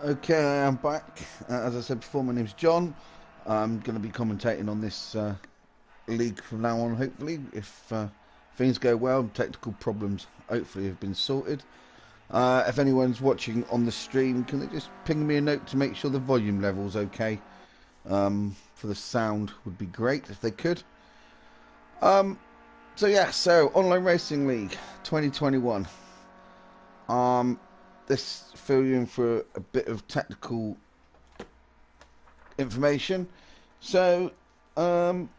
Okay, I'm back. As I said before, my name's John. I'm going to be commentating on this league from now on, hopefully. If things go well, technical problems hopefully have been sorted. If anyone's watching on the stream, can they just ping me a note to make sure the volume level's okay? For the sound would be great if they could. So Online Racing League 2021. This fill you in for a bit of technical information. So, the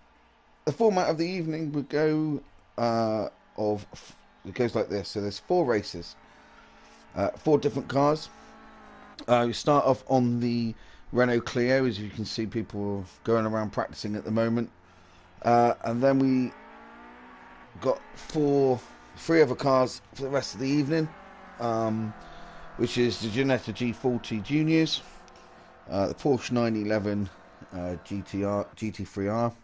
format of the evening would go of it goes like this. So there's four races, four different cars. We start off on the Renault Clio, as you can see, people going around practicing at the moment, and then we got three other cars for the rest of the evening, which is the Ginetta G40 Juniors, the Porsche 911 GT3R,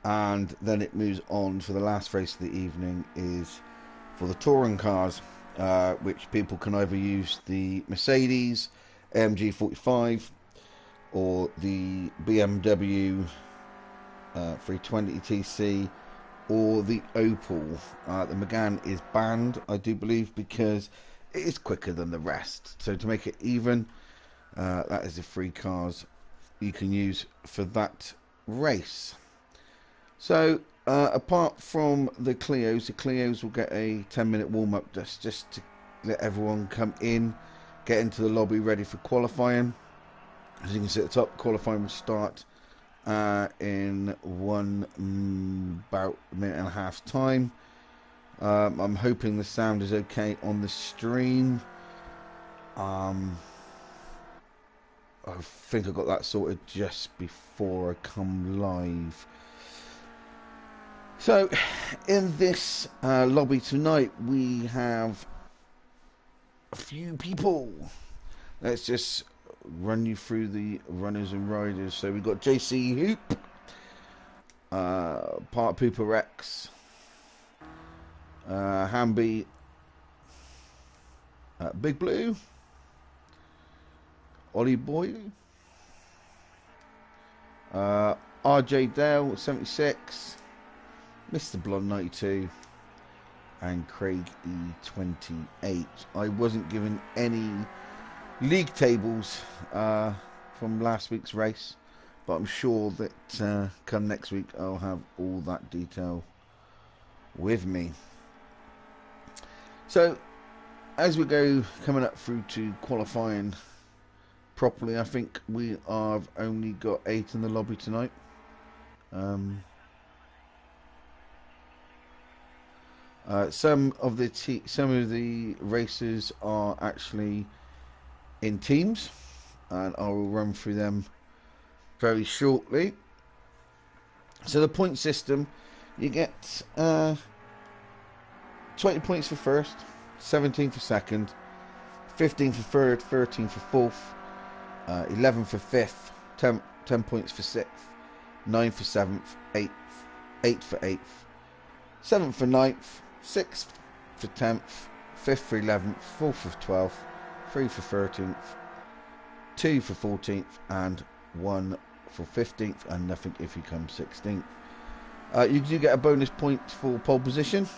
and then it moves on for the last race of the evening is for the touring cars, which people can either use the Mercedes AMG 45 or the BMW 320 TC or the Opel. The Megane is banned, I do believe, because it is quicker than the rest. So to make it even, that is the three cars you can use for that race. So apart from the Clios will get a 10-minute warm-up just to let everyone come in, get into the lobby ready for qualifying. As you can see at the top, qualifying will start in about a minute and a half time. I'm hoping the sound is okay on the stream. I think I got that sorted just before I come live. So, in this lobby tonight, we have a few people. Let's just run you through the runners and riders. So we've got JC Hoop, Part Pooper Rex, Hamby, Big Blue, Ollie Boyle, RJ Dale 76, Mr. Blonde 92, and Craig E28. I wasn't given any league tables from last week's race, but I'm sure that come next week I'll have all that detail with me. So as we go coming up through to qualifying properly, I think we have only got 8 in the lobby tonight. Some of the races are actually in teams, and I will run through them very shortly. So the point system, you get 20 points for first, 17 for second, 15 for third, 13 for fourth, 11 for fifth, 10 points for sixth, 9 for seventh, 8 for eighth, 7th for ninth, 6th for 10th, 5th for 11th, 4th for 12th, 3 for 13th, 2 for 14th, and 1 for 15th, and nothing if you come 16th. You do get a bonus point for pole position,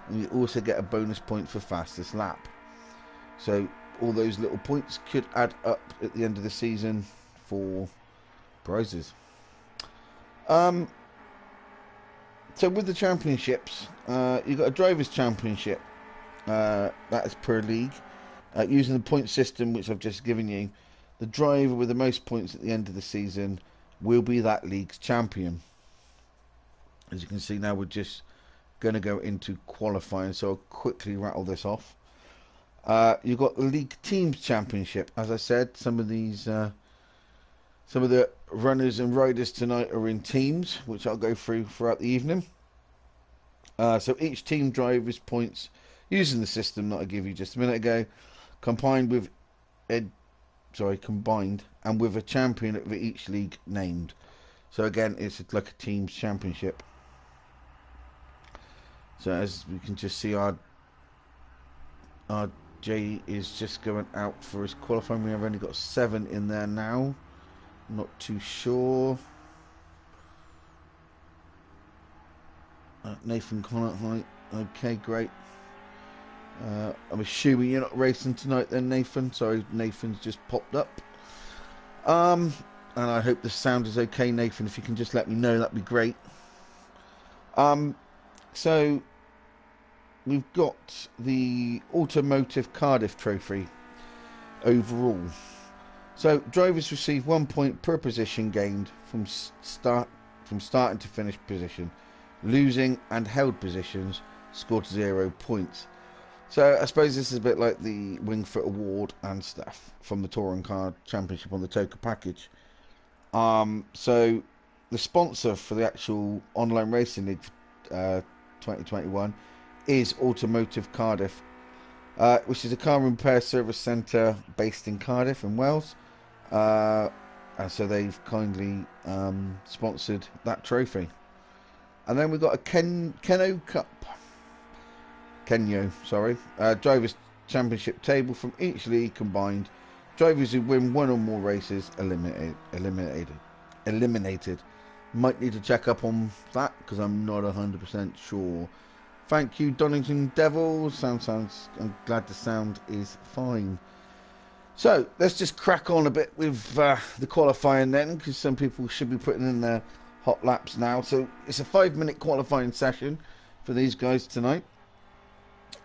and you also get a bonus point for fastest lap. So all those little points could add up at the end of the season for prizes. So with the championships, you've got a drivers' championship. That is per league. Using the point system, which I've just given you, the driver with the most points at the end of the season will be that league's champion. As you can see now, we're just going to go into qualifying, so I'll quickly rattle this off. You've got the league teams championship. As I said, some of the runners and riders tonight are in teams, which I'll go through throughout the evening. So each team driver's points using the system that I gave you just a minute ago, combined and with a champion of each league named. So again, it's like a team's championship. So as we can just see, our Jay is just going out for his qualifying. We have only got 7 in there now. Not too sure. Nathan Connor, hi. Okay, great. I'm assuming you're not racing tonight then, Nathan. Sorry, Nathan's just popped up. And I hope the sound is okay, Nathan. If you can just let me know, that'd be great. So we've got the Automotive Cardiff Trophy overall. So drivers receive 1 point per position gained from starting to finish position. Losing and held positions scored 0 points. So I suppose this is a bit like the Wingfoot Award and stuff from the Touring Car Championship on the Toka package. So the sponsor for the actual online racing league 2021 is Automotive Cardiff, which is a car repair service centre based in Cardiff in Wales. And so they've kindly sponsored that trophy. And then we've got a Kenyo Cup. Kenyo, sorry. Drivers' Championship table from each league combined. Drivers who win 1 or more races eliminated. Might need to check up on that because I'm not 100% sure. Thank you, Donington Devils. I'm glad the sound is fine. So let's just crack on a bit with the qualifying then, because some people should be putting in their hot laps now. So it's a 5-minute qualifying session for these guys tonight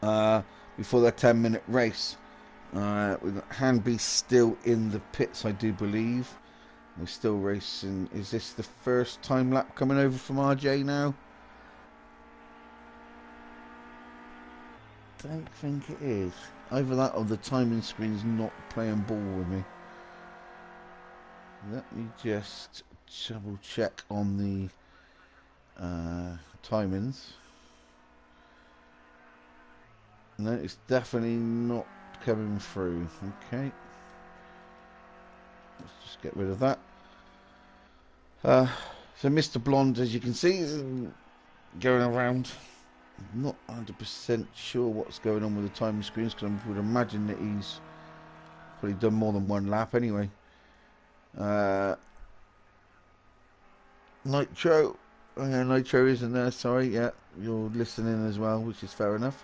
before their 10-minute race. We've got Hanby still in the pits, I do believe. We're still racing. Is this the first time lap coming over from RJ now? Don't think it is. Either that or the timing screen's not playing ball with me. Let me just double check on the timings. No, it's definitely not coming through. Okay. Let's just get rid of that. So Mr. Blonde, as you can see, is going around. I'm not 100% sure what's going on with the timing screens, because I would imagine that he's probably done more than 1 lap anyway. Nitro. Nitro isn't there, sorry. Yeah, you're listening as well, which is fair enough.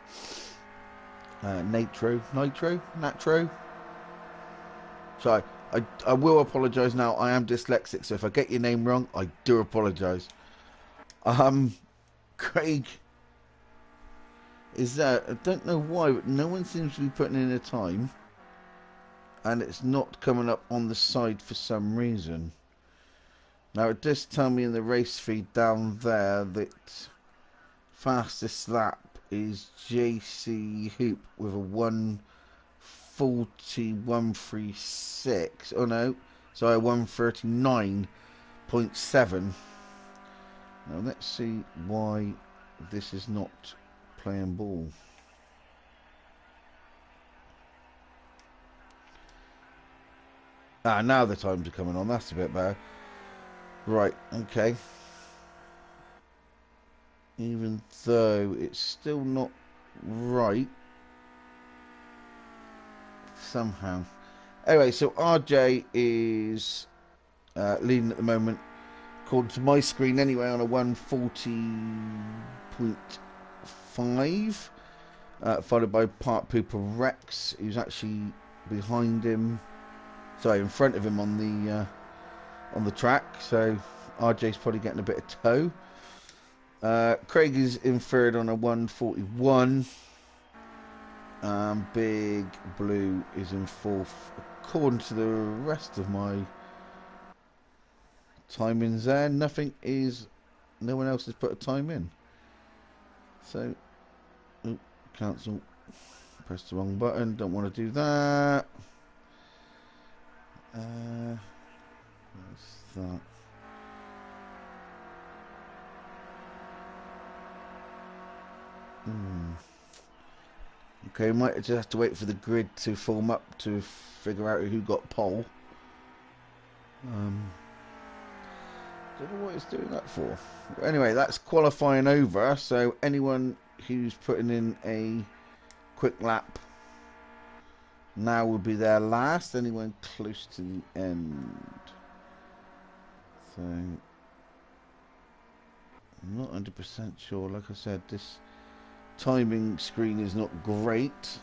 Natro. Sorry, I will apologise now. I am dyslexic, so if I get your name wrong, I do apologise. Craig is there. I don't know why, but no one seems to be putting in a time, and it's not coming up on the side for some reason. Now it does tell me in the race feed down there that fastest lap is JC Hoop with a 1:41.36. Oh no, sorry, 1:39.7. Now let's see why this is not playing ball. Now the times are coming on. That's a bit better. Right, okay. Even though it's still not right somehow. Anyway, so RJ is leading at the moment, according to my screen anyway, on a 1:40.5, followed by Park Pooper Rex, who's actually behind him, sorry, in front of him on the track. So RJ's probably getting a bit of tow. Craig is in third on a 1:41. Big Blue is in fourth, according to the rest of my timings there. No one else has put a time in. So, cancel. Press the wrong button. Don't want to do that. What's that? Okay, might just have to wait for the grid to form up to figure out who got pole. Don't know what it's doing that for. But anyway, that's qualifying over. So anyone who's putting in a quick lap now will be their last. Anyone close to the end. So, I'm not 100% sure. Like I said, this timing screen is not great.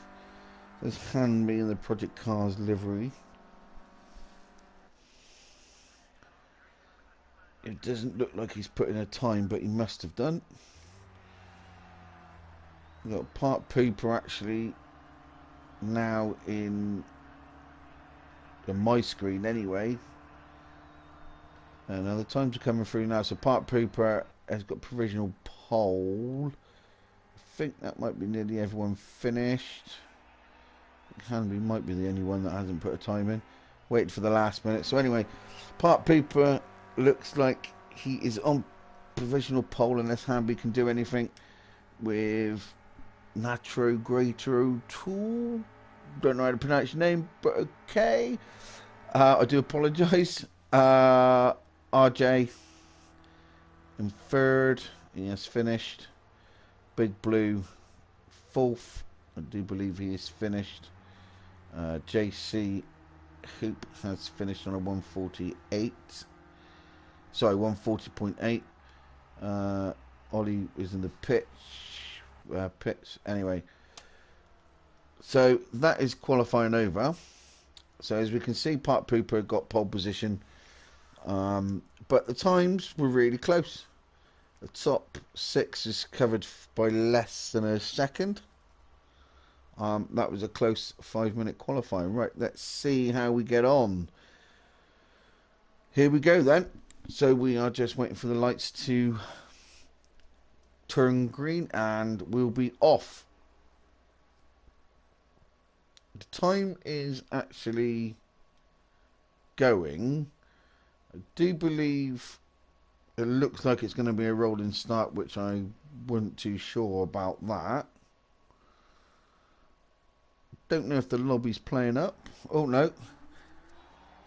There's hand me in the Project Cars livery. It doesn't look like he's put in a time, but he must have done. We've got Part Pooper actually now in my screen anyway. And now the times are coming through now. So Part Pooper has got provisional pole. I think that might be nearly everyone finished. Hanby might be the only one that hasn't put a time in. Waiting for the last minute. So anyway, Part Pooper looks like he is on provisional pole unless Hanby can do anything with Natro Greater Tool. Don't know how to pronounce your name, but okay. I do apologise. RJ in third. He has finished. Big Blue fourth. I do believe he is finished. JC Hoop has finished on a 148. Sorry, 140.8. Ollie is in the pits. Anyway, so that is qualifying over. So as we can see, Part Pooper got pole position, but the times were really close. The top 6 is covered by less than a second. That was a close 5-minute qualifying. Right, let's see how we get on. Here we go then. So we are just waiting for the lights to turn green and we'll be off. The time is actually going. I do believe it looks like it's going to be a rolling start, which I wasn't too sure about that. Don't know if the lobby's playing up. Oh no.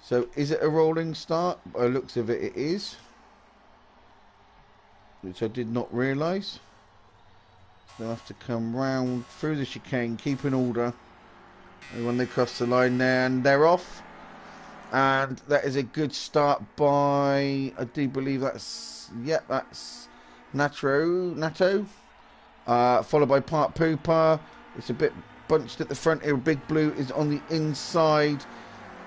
So is it a rolling start? By the looks of it, it is. Which I did not realise. They'll have to come round through the chicane, keep in order. And when they cross the line there, and they're off. And that is a good start by, I do believe that's, yep, that's Nato. Followed by Part Pooper. It's a bit bunched at the front here. Big Blue is on the inside.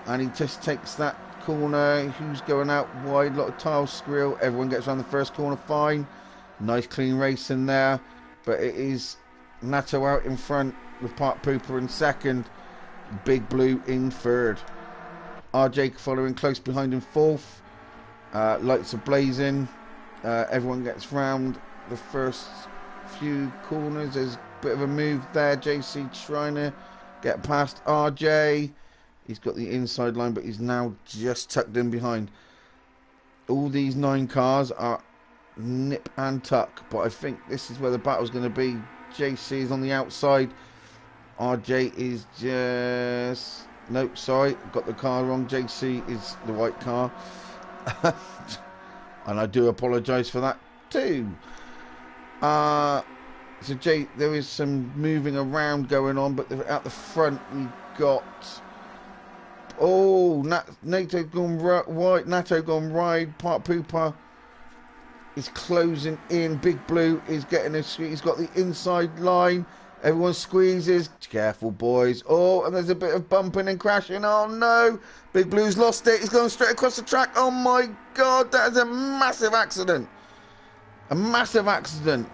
And he just takes that corner. Who's going out wide? A lot of tile scrill. Everyone gets around the first corner fine. Nice clean race in there. But it is Nato out in front with Part Pooper in second. Big Blue in third. RJ following close behind in fourth. Lights are blazing. Everyone gets round the first few corners. There's a bit of a move there. JC trying to get past RJ. He's got the inside line, but he's now just tucked in behind. All these 9 cars are nip and tuck, but I think this is where the battle's going to be. JC is on the outside. RJ is just... Nope, sorry, got the car wrong. JC is the white car. And I do apologise for that too. So there is some moving around going on, but at the front we got... Oh, Nato gone right. Nato gone right. Part Pooper is closing in. Big Blue is getting a squeeze. He's got the inside line. Everyone squeezes. Careful, boys. Oh, and there's a bit of bumping and crashing. Oh, no. Big Blue's lost it. He's going straight across the track. Oh, my God. That is a massive accident. A massive accident.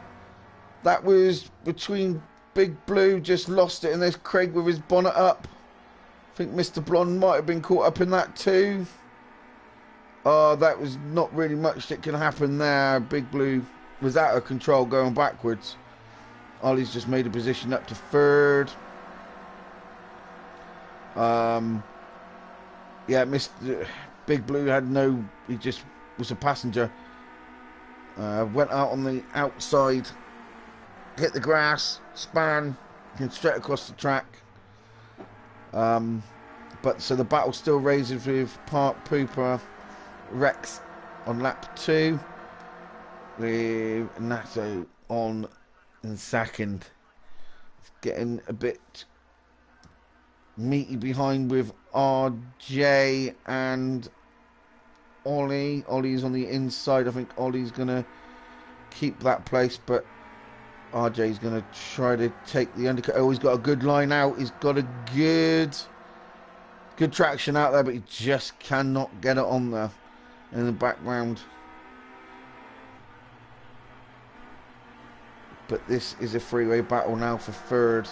That was between Big Blue. Just lost it. And there's Craig with his bonnet up. I think Mr. Blonde might have been caught up in that too. Oh, that was not really much that can happen there. Big Blue was out of control going backwards. Ollie's just made a position up to third. Yeah, Mr. Big Blue had no... He just was a passenger. Went out on the outside. Hit the grass. Span. And straight across the track. But so the battle still rages with Part Pooper Rex on lap 2 with Nato on in second. It's getting a bit meaty behind with RJ and Ollie. Ollie's on the inside. I think Ollie's going to keep that place, but RJ's going to try to take the undercut. Oh, he's got a good line out. He's got a good traction out there, but he just cannot get it on there in the background. But this is a freeway battle now for third.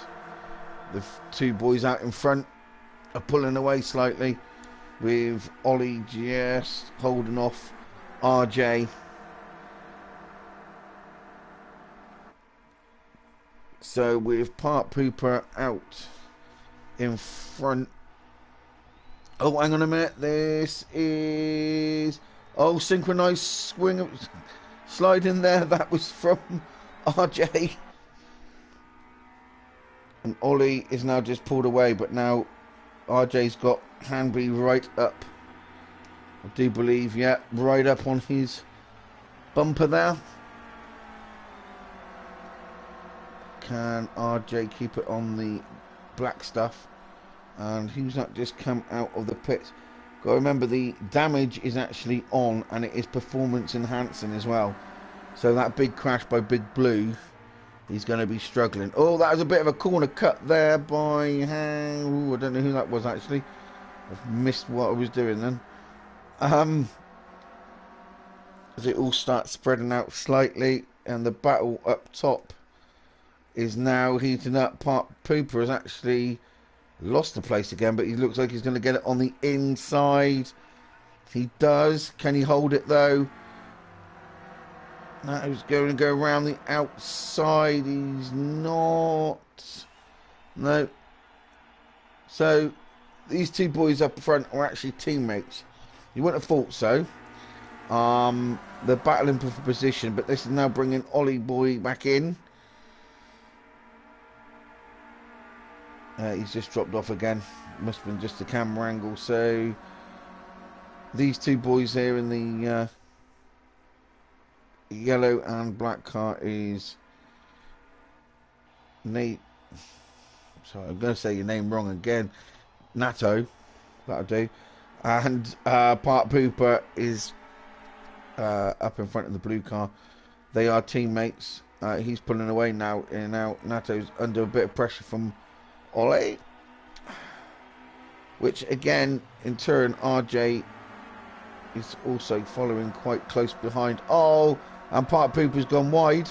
The two boys out in front are pulling away slightly, with Ollie just holding off RJ. So with Part Pooper out in front. Oh, hang on a minute. This is... Oh, synchronized swing. Slide in there. That was from RJ. And Ollie is now just pulled away, but now RJ's got Hanby right up. I do believe, yeah, right up on his bumper there. Can RJ keep it on the black stuff? And he's not just come out of the pits. Got to remember, the damage is actually on, and it is performance enhancing as well. So that big crash by Big Blue, he's going to be struggling. Oh, that was a bit of a corner cut there by... Ooh, I don't know who that was, actually. I've missed what I was doing then. As it all starts spreading out slightly, and the battle up top is now heating up. Part Pooper has actually lost the place again, but he looks like he's going to get it on the inside. He does. Can he hold it, though? That is going to go around the outside. He's not. No. So, these two boys up front are actually teammates. You wouldn't have thought so. They're battling for position, but this is now bringing Ollie Boy back in. He's just dropped off again. Must have been just a camera angle. So, these two boys here in the... yellow and black car is Nate. Sorry, I'm going to say your name wrong again. Nato, that'll do. And Part Pooper is up in front of the blue car. They are teammates. He's pulling away now. And now Nato's under a bit of pressure from Ollie, which again, in turn, RJ is also following quite close behind. Oh, and Part Pooper's gone wide.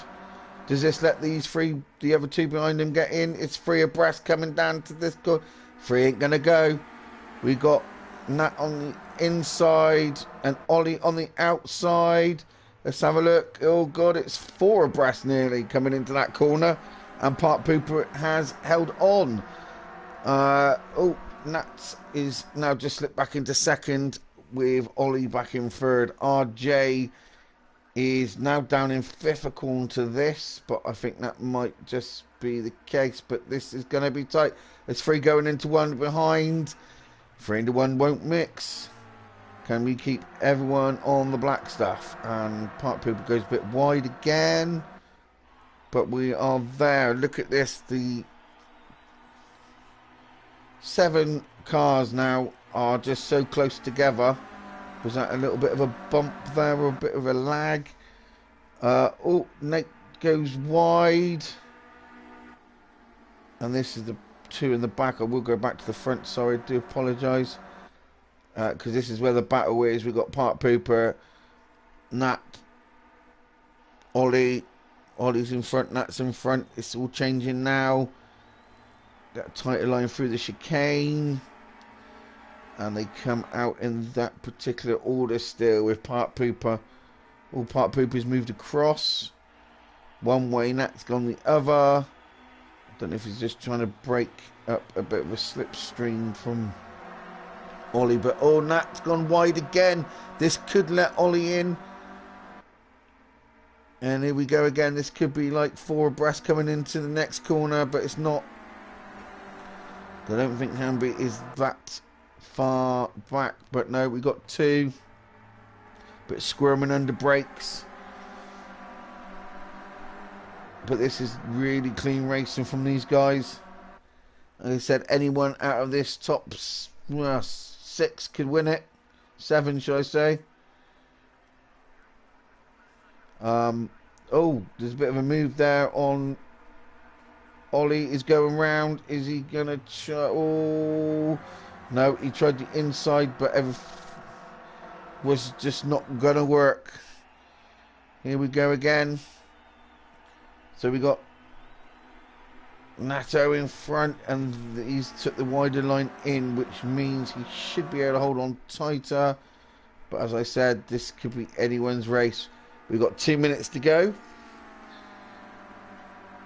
Does this let these three, the other two behind him, get in? It's three abreast coming down to this go. Three ain't gonna go. We got Nat on the inside and Ollie on the outside. Let's have a look. Oh god, it's four abreast nearly coming into that corner, and Part Pooper has held on. Oh, Nat is now just slipped back into second, with Ollie back in third. RJ is now down in fifth according to this, but I think that might just be the case. But this is going to be tight. There's three going into one behind. 3 into 1 won't mix. Can we keep everyone on the black stuff? And Part Pooper goes a bit wide again, but we are there. Look at this. The 7 cars now are just so close together. Was that a little bit of a bump there, or a bit of a lag? Oh, Nate goes wide, and this is the 2 in the back. I will go back to the front. Sorry, I do apologise, because this is where the battle is. We've got Part Pooper, Nat, Ollie's in front, Nat's in front. It's all changing now. Got a tighter line through the chicane, and they come out in that particular order still, with Part Pooper. All Part Pooper's moved across one way, Nat's gone the other. I don't know if he's just trying to break up a bit of a slipstream from Ollie, but oh, Nat's gone wide again. This could let Ollie in. And here we go again. This could be like 4 abreast coming into the next corner, but it's not. I don't think Hanby is that far back, but no, we got 2. But squirming under brakes. But this is really clean racing from these guys. Like I said, anyone out of this top 6 could win it. 7, should I say? Oh, there's a bit of a move there on Ollie. Is going round. Is he gonna try? Oh, no, he tried the inside, but was just not gonna work. Here we go again. So we got Nato in front, and he's took the wider line in, which means he should be able to hold on tighter. But as I said, this could be anyone's race. We've got 2 minutes to go.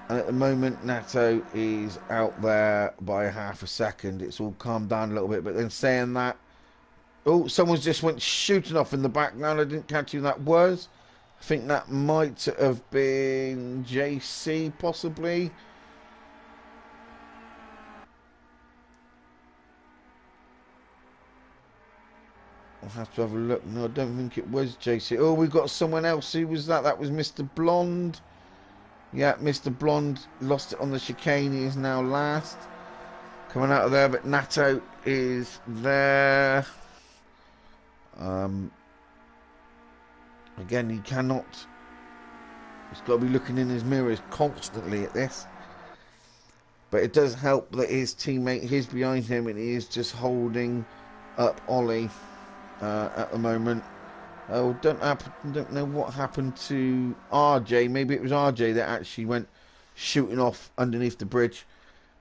And at the moment, Nato is out there by half a second. It's all calmed down a little bit. But then saying that, oh, someone's just went shooting off in the background. I didn't catch who that was. I think that might have been JC, possibly. I'll have to have a look. No, I don't think it was JC. Oh, we've got someone else. Who was that? That was Mr. Blonde. Yeah, Mr. Blonde lost it on the chicane. He is now last. Coming out of there, but Nato is there. Again, he cannot. He's got to be looking in his mirrors constantly at this. But it does help that his teammate is behind him and he is just holding up Ollie at the moment. Oh, don't know what happened to RJ. Maybe it was RJ that actually went shooting off underneath the bridge.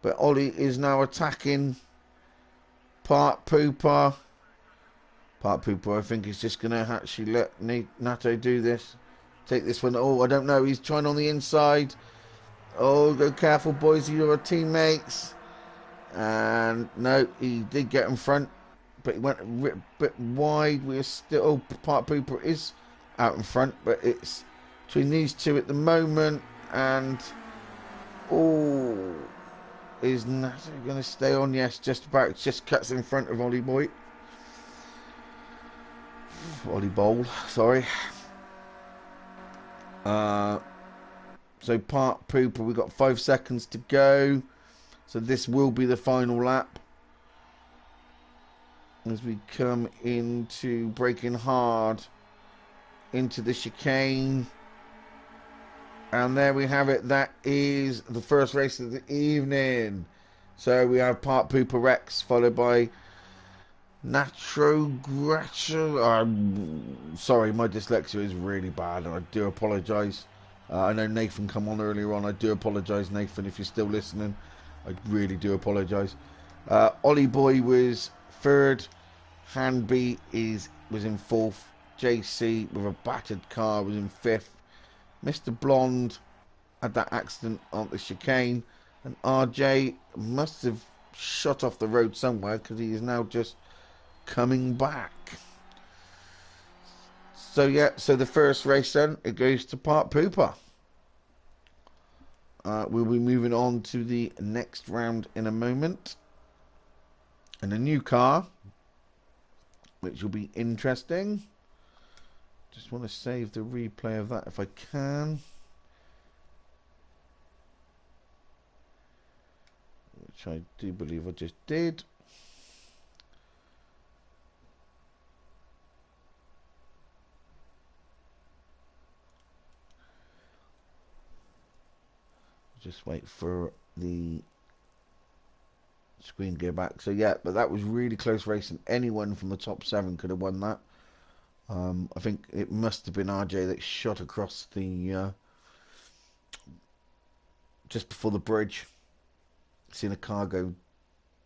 But Ollie is now attacking Part Pooper. Part Pooper, I think, is just going to actually let Nato do this. Take this one. Oh, I don't know. He's trying on the inside. Oh, go careful, boys. You're teammates. And no, he did get in front. But he went a bit wide. We're still... Oh, Part Pooper is out in front. But it's between these two at the moment. And... Oh... Is Nato going to stay on? Yes, just about. Just cuts in front of Ollie Boy. Ollie Bowl, sorry. So Part Pooper, we've got 5 seconds to go. So this will be the final lap. As we come into braking hard into the chicane. And there we have it. That is the first race of the evening. So we have Part Pooper Rex followed by Natro Gretchen. Sorry, my dyslexia is really bad and I do apologise. I know Nathan come on earlier on. I do apologise, Nathan, if you're still listening. I really do apologise. Ollie Boy was third. Hanby was in fourth. JC with a battered car was in fifth. Mr. Blonde had that accident on the chicane. And RJ must have shot off the road somewhere because he is now just coming back. So yeah, so the first race then, it goes to Part Pooper. We'll be moving on to the next round in a moment. And a new car, which will be interesting. Just want to save the replay of that if I can. Which I do believe I just did. Just wait for the screen to go back. So yeah, but that was really close race, and anyone from the top 7 could have won that. I think it must have been RJ that shot across the just before the bridge. Seen a car go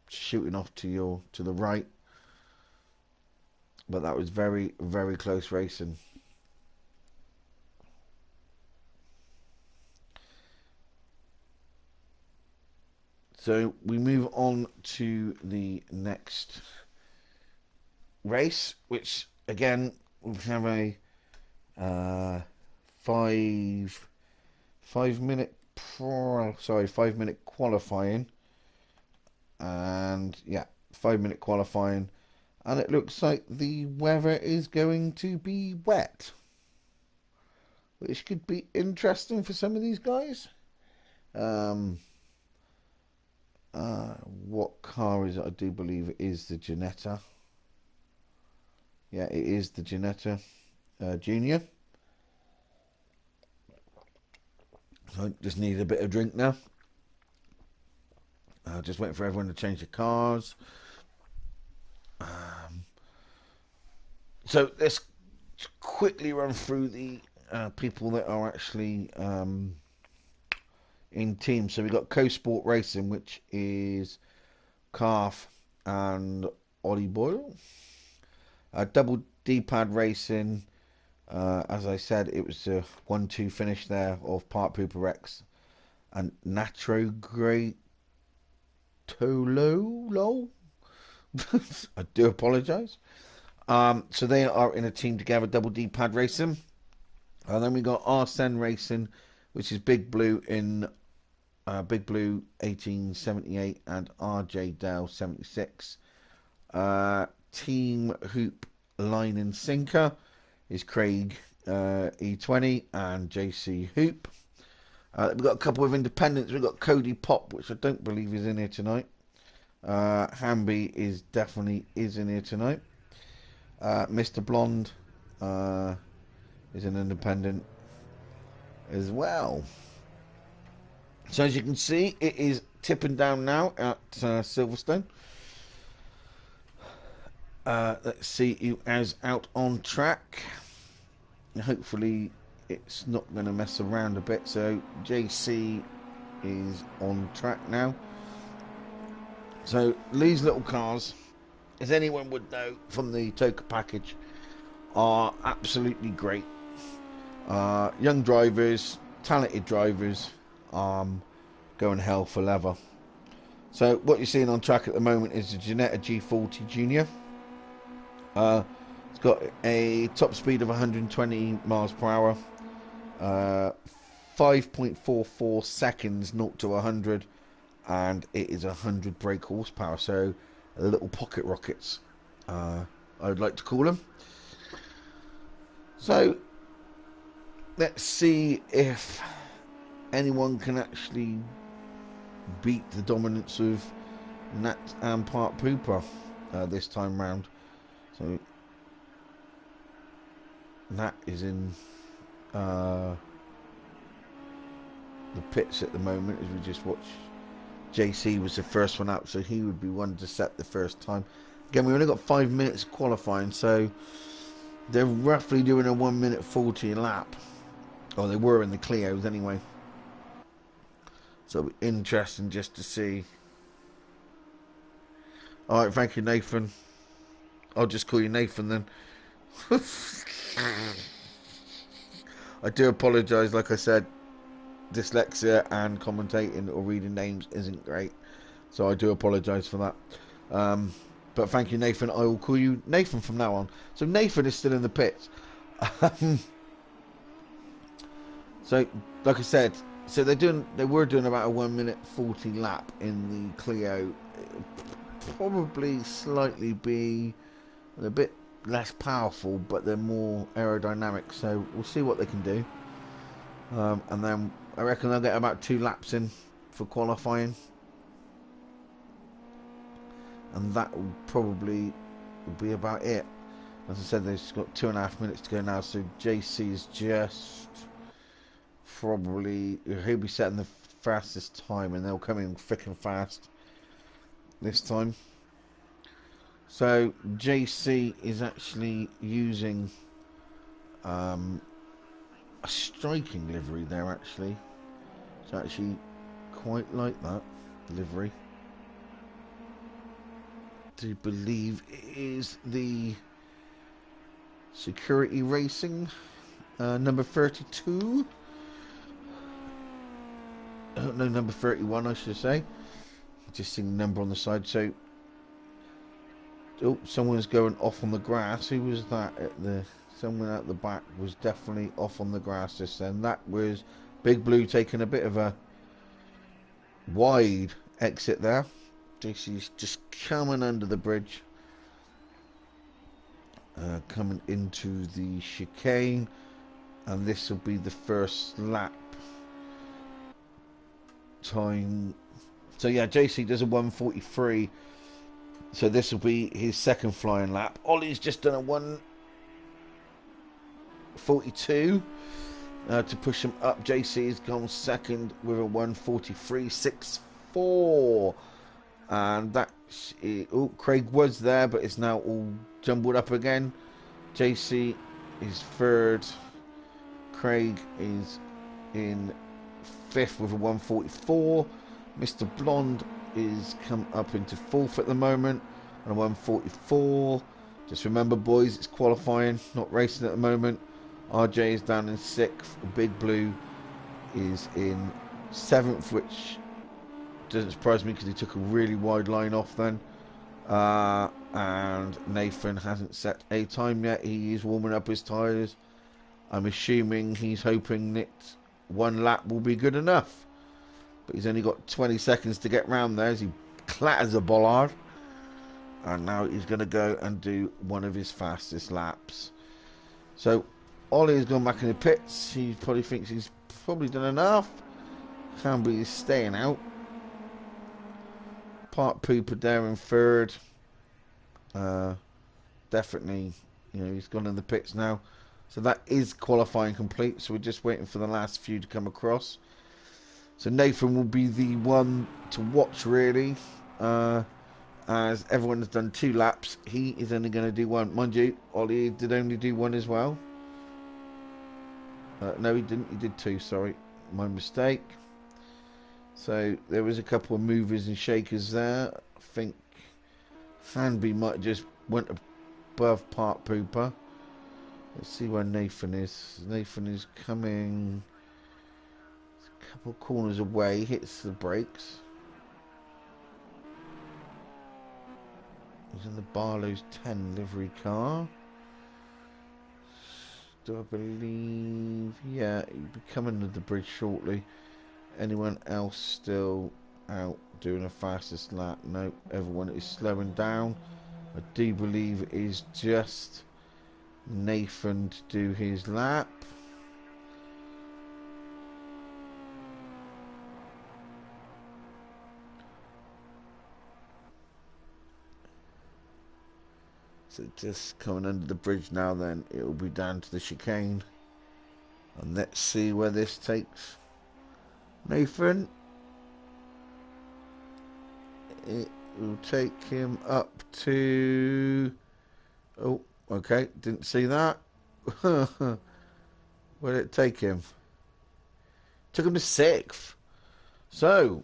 shooting off to the right, but that was very, very close racing. So we move on to the next race, which again we have a 5-minute 5-minute qualifying, and yeah, 5-minute qualifying, and it looks like the weather is going to be wet, which could be interesting for some of these guys. What car is it? I do believe it is the Ginetta. Yeah, it is the Ginetta Junior. So I just need a bit of drink now. Just waiting for everyone to change the cars. So let's quickly run through the people that are actually in teams. So we've got Co Sport Racing, which is Calf and Ollie Boyle. Double D-Pad Racing, as I said, it was a 1-2 finish there of Park Pooper X and Natro Great Tolo. I do apologise. So they are in a team together, Double D-Pad Racing. And then we got Arsene Racing, which is Big Blue in Big Blue 1878 and RJ Dale 76. Team Hoop Line and Sinker is Craig E20 and JC Hoop. We've got a couple of independents. We've got Cody Pop, which I don't believe is in here tonight. Hamby is definitely in here tonight. Mr. Blonde is an independent as well. So as you can see, it is tipping down now at Silverstone. Let's see who is out on track. Hopefully it's not going to mess around a bit. So JC is on track now. So these little cars, as anyone would know from the Toka package, are absolutely great. Young drivers, talented drivers, going hell for leather. So what you're seeing on track at the moment is the Ginetta G40 Junior. It's got a top speed of 120 miles per hour, 5.44 seconds 0 to 100, and it is 100 brake horsepower. So little pocket rockets, I would like to call them. So let's see if anyone can actually beat the dominance of Nat and Park Pooper this time round. So Nat is in the pits at the moment as we just watch. JC was the first one out, so he would be one to set the first time. Again, we only got 5 minutes qualifying, so they're roughly doing a 1 minute 40 lap. Or they were in the Clios anyway. So it'll be interesting just to see. Alright, thank you, Nathan. I'll just call you Nathan then. I do apologise, like I said, dyslexia and commentating or reading names isn't great. So I do apologise for that. But thank you, Nathan. I will call you Nathan from now on. So Nathan is still in the pits. So, like I said, so they were doing about a 1 minute 40 lap in the Clio. It'll probably slightly be a bit less powerful, but they're more aerodynamic. So we'll see what they can do. And then I reckon they'll get about 2 laps in for qualifying. And that will probably be about it. As I said, they've got 2.5 minutes to go now. So JC is just probably, he'll be setting the fastest time, and they'll come in thick and fast this time. So JC is actually using a striking livery there. Actually, it's actually quite like that livery. Do believe it is the Security Racing number 32. No, number 31, I should say. Just seeing the number on the side. So, oh, someone's going off on the grass. Who was that? Someone at the back was definitely off on the grass just then. That was Big Blue taking a bit of a wide exit there. JC's just coming under the bridge. Coming into the chicane. And this will be the first lap time So yeah, JC does a 1:43. So this will be his second flying lap. Ollie's just done a 1:42 to push him up. JC's gone second with a 1:43.64. And that's it. Oh, Craig was there, but it's now all jumbled up again. JC is third. Craig is in fifth with a 1:44. Mr. Blonde is come up into fourth at the moment on a 1:44. Just remember, boys, it's qualifying, not racing at the moment. RJ is down in sixth. Big Blue is in seventh, which doesn't surprise me because he took a really wide line off then. And Nathan hasn't set a time yet. He is warming up his tyres. I'm assuming he's hoping that one lap will be good enough. But he's only got 20 seconds to get round there as he clatters a bollard. And now he's going to go and do one of his fastest laps. So Ollie has gone back in the pits. He probably thinks he's probably done enough. Canby is staying out. Part Pooper there in third. Definitely, he's gone in the pits now. So that is qualifying complete. So we're just waiting for the last few to come across. So Nathan will be the one to watch, really. As everyone has done 2 laps, he is only going to do 1. Mind you, Ollie did only do 1 as well. No, he didn't. He did 2, sorry. My mistake. So there was a couple of movers and shakers there. I think Hanby might have just went above Part Pooper. Let's see where Nathan is. Nathan is coming a couple of corners away, hits the brakes. He's in the Barlow's 10 livery car. Do I believe? Yeah, he'll be coming to the bridge shortly. Anyone else still out doing a fastest lap? No, everyone is slowing down. I do believe it is just Nathan to do his lap. So just coming under the bridge now, then it will be down to the chicane. And let's see where this takes Nathan. It will take him up to... Oh, okay, didn't see that. Where did it take him? Took him to 6th. So,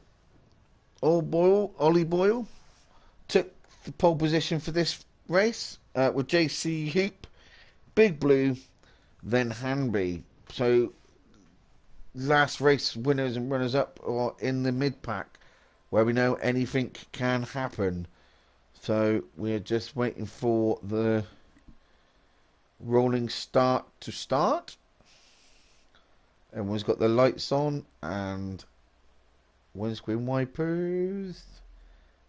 Ollie Boyle took the pole position for this race with JC Hoop, Big Blue, then Hanby. So, last race winners and runners up are in the mid pack, where we know anything can happen. So we're just waiting for the rolling start to start. Everyone's got their lights on and windscreen wipers,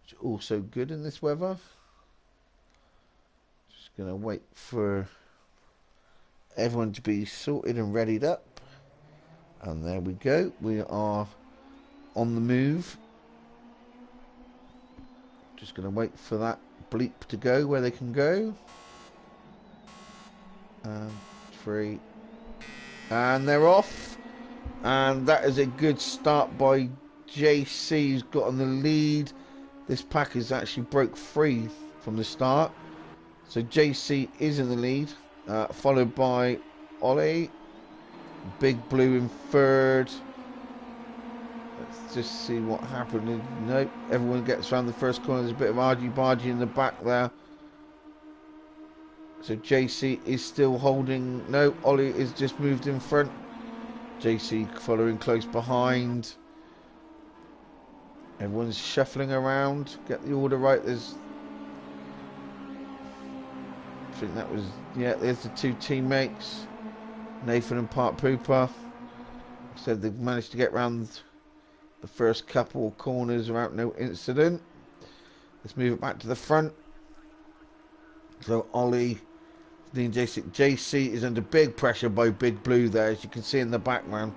which are also good in this weather. Just gonna wait for everyone to be sorted and readied up. And there we go. We are on the move. Just going to wait for that bleep to go where they can go. 3. And they're off. And that is a good start by JC, who's got on the lead. This pack is actually broke free from the start. So JC is in the lead. Followed by Ollie. Big Blue in third. Let's just see what happened. Nope, everyone gets around the first corner. There's a bit of argy-bargy in the back there. So JC is still holding. No, Ollie is just moved in front. JC following close behind. Everyone's shuffling around. Get the order right. I think that was... Yeah, there's the 2 teammates. Nathan and Part Pooper. Said they've managed to get round the first couple of corners without no incident. Let's move it back to the front. So Ollie, JC is under big pressure by Big Blue there, as you can see in the background.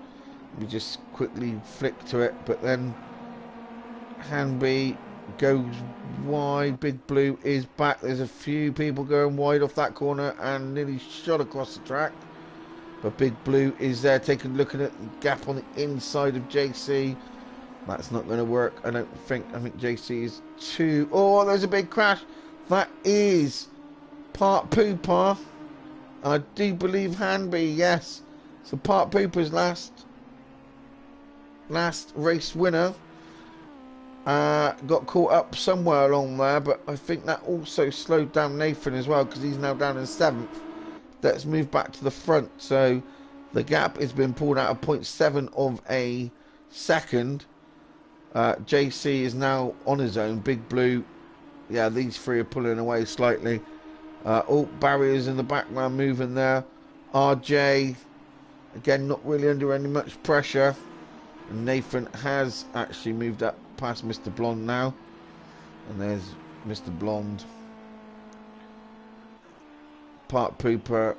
We just quickly flick to it, but then Hanby goes wide. Big Blue is back. There's a few people going wide off that corner and nearly shot across the track. But Big Blue is there taking looking at the gap on the inside of JC. That's not going to work, I don't think. I think JC is too... Oh, there's a big crash. That is Part Pooper. I do believe Hanby, yes. So Part Pooper's last race winner. Got caught up somewhere along there, but I think that also slowed down Nathan as well, because he's now down in 7th. Let's move back to the front. So the gap has been pulled out of 0.7 of a second. JC is now on his own. Big Blue, yeah, these three are pulling away slightly. All barriers in the background moving there. RJ, again, not really under any much pressure. And Nathan has actually moved up past Mr. Blonde now. And there's Mr. Blonde. Part Pooper.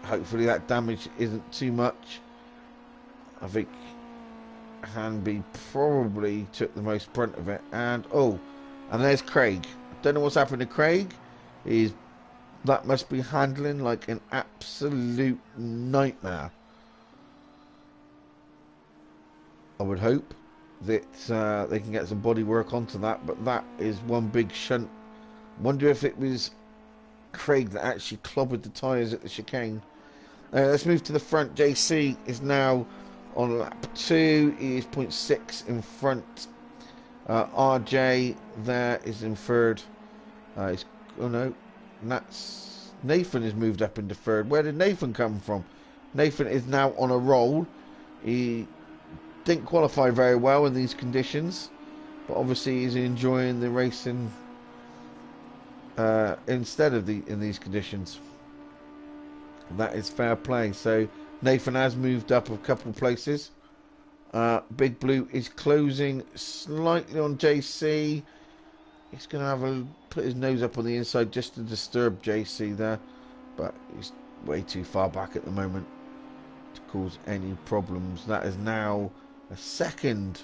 Hopefully that damage isn't too much. I think Hanby probably took the most brunt of it. And there's Craig. Don't know what's happened to Craig. That must be handling like an absolute nightmare. I would hope that they can get some body work onto that, but that is one big shunt. Wonder if it was Craig that actually clobbered the tyres at the chicane. Let's move to the front. JC is now on lap 2. He is 0.6 in front. RJ there is in 3rd. Oh no, that's Nathan has moved up into 3rd. Where did Nathan come from? Nathan is now on a roll. He didn't qualify very well in these conditions, but obviously he's enjoying the racing instead of in these conditions. That is fair play. So Nathan has moved up a couple of places. Big Blue is closing slightly on JC. He's going to put his nose up on the inside just to disturb JC there, but he's way too far back at the moment to cause any problems. That is now a second.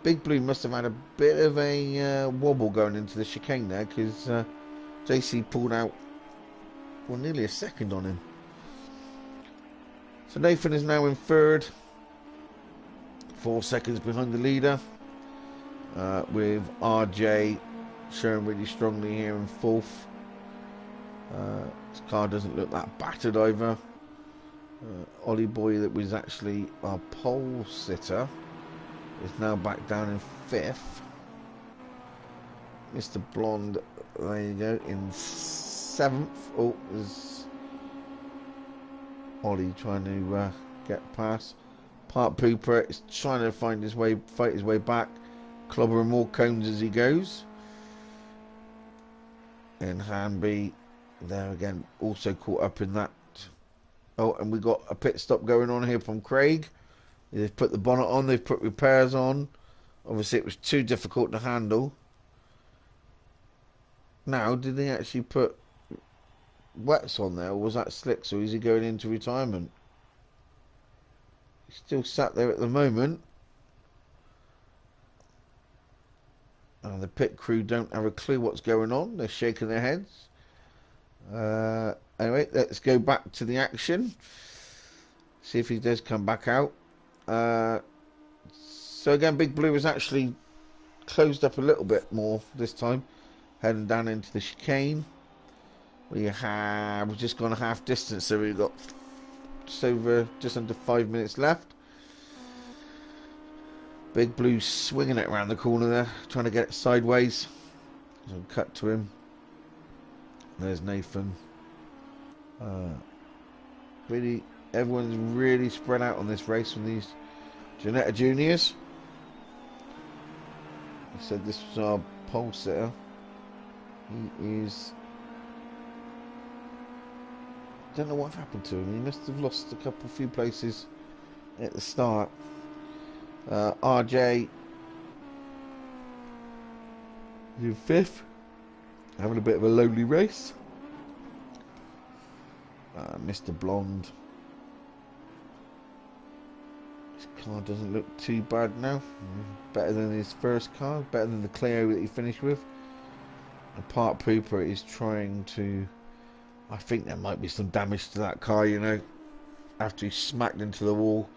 Big Blue must have had a bit of a wobble going into the chicane there, because JC pulled out nearly a second on him. So Nathan is now in 3rd, 4 seconds behind the leader, with RJ showing really strongly here in 4th. His car doesn't look that battered either. Ollie Boy, that was actually our pole sitter, is now back down in 5th. Mr. Blonde, there you go, in 7th. Oh, there's Ollie trying to get past. Part Pooper is trying to fight his way back, clobbering more cones as he goes. And Hanby there again, also caught up in that. Oh, and we got a pit stop going on here from Craig. They've put the bonnet on, they've put repairs on. Obviously it was too difficult to handle. Now, did they actually put wets on there, or was that slicks, or is he going into retirement? He's still sat there at the moment. And the pit crew don't have a clue what's going on. They're shaking their heads. Anyway, let's go back to the action. See if he does come back out. So again, Big Blue has actually closed up a little bit more this time, heading down into the chicane. We've just gone a half distance, so we've got just under 5 minutes left. Big Blue swinging it around the corner there, trying to get it sideways. So cut to him. There's Nathan. Really, everyone's really spread out on this race from these Janetta Juniors. I said this was our pole sitter. He is... don't know what happened to him. He must have lost a few places at the start. RJ in 5th, having a bit of a lonely race. Mr. Blonde is Car doesn't look too bad now. Better than his first car, better than the Clio that he finished with. And Part Pooper is trying to... I think there might be some damage to that car, you know. After he smacked into the wall.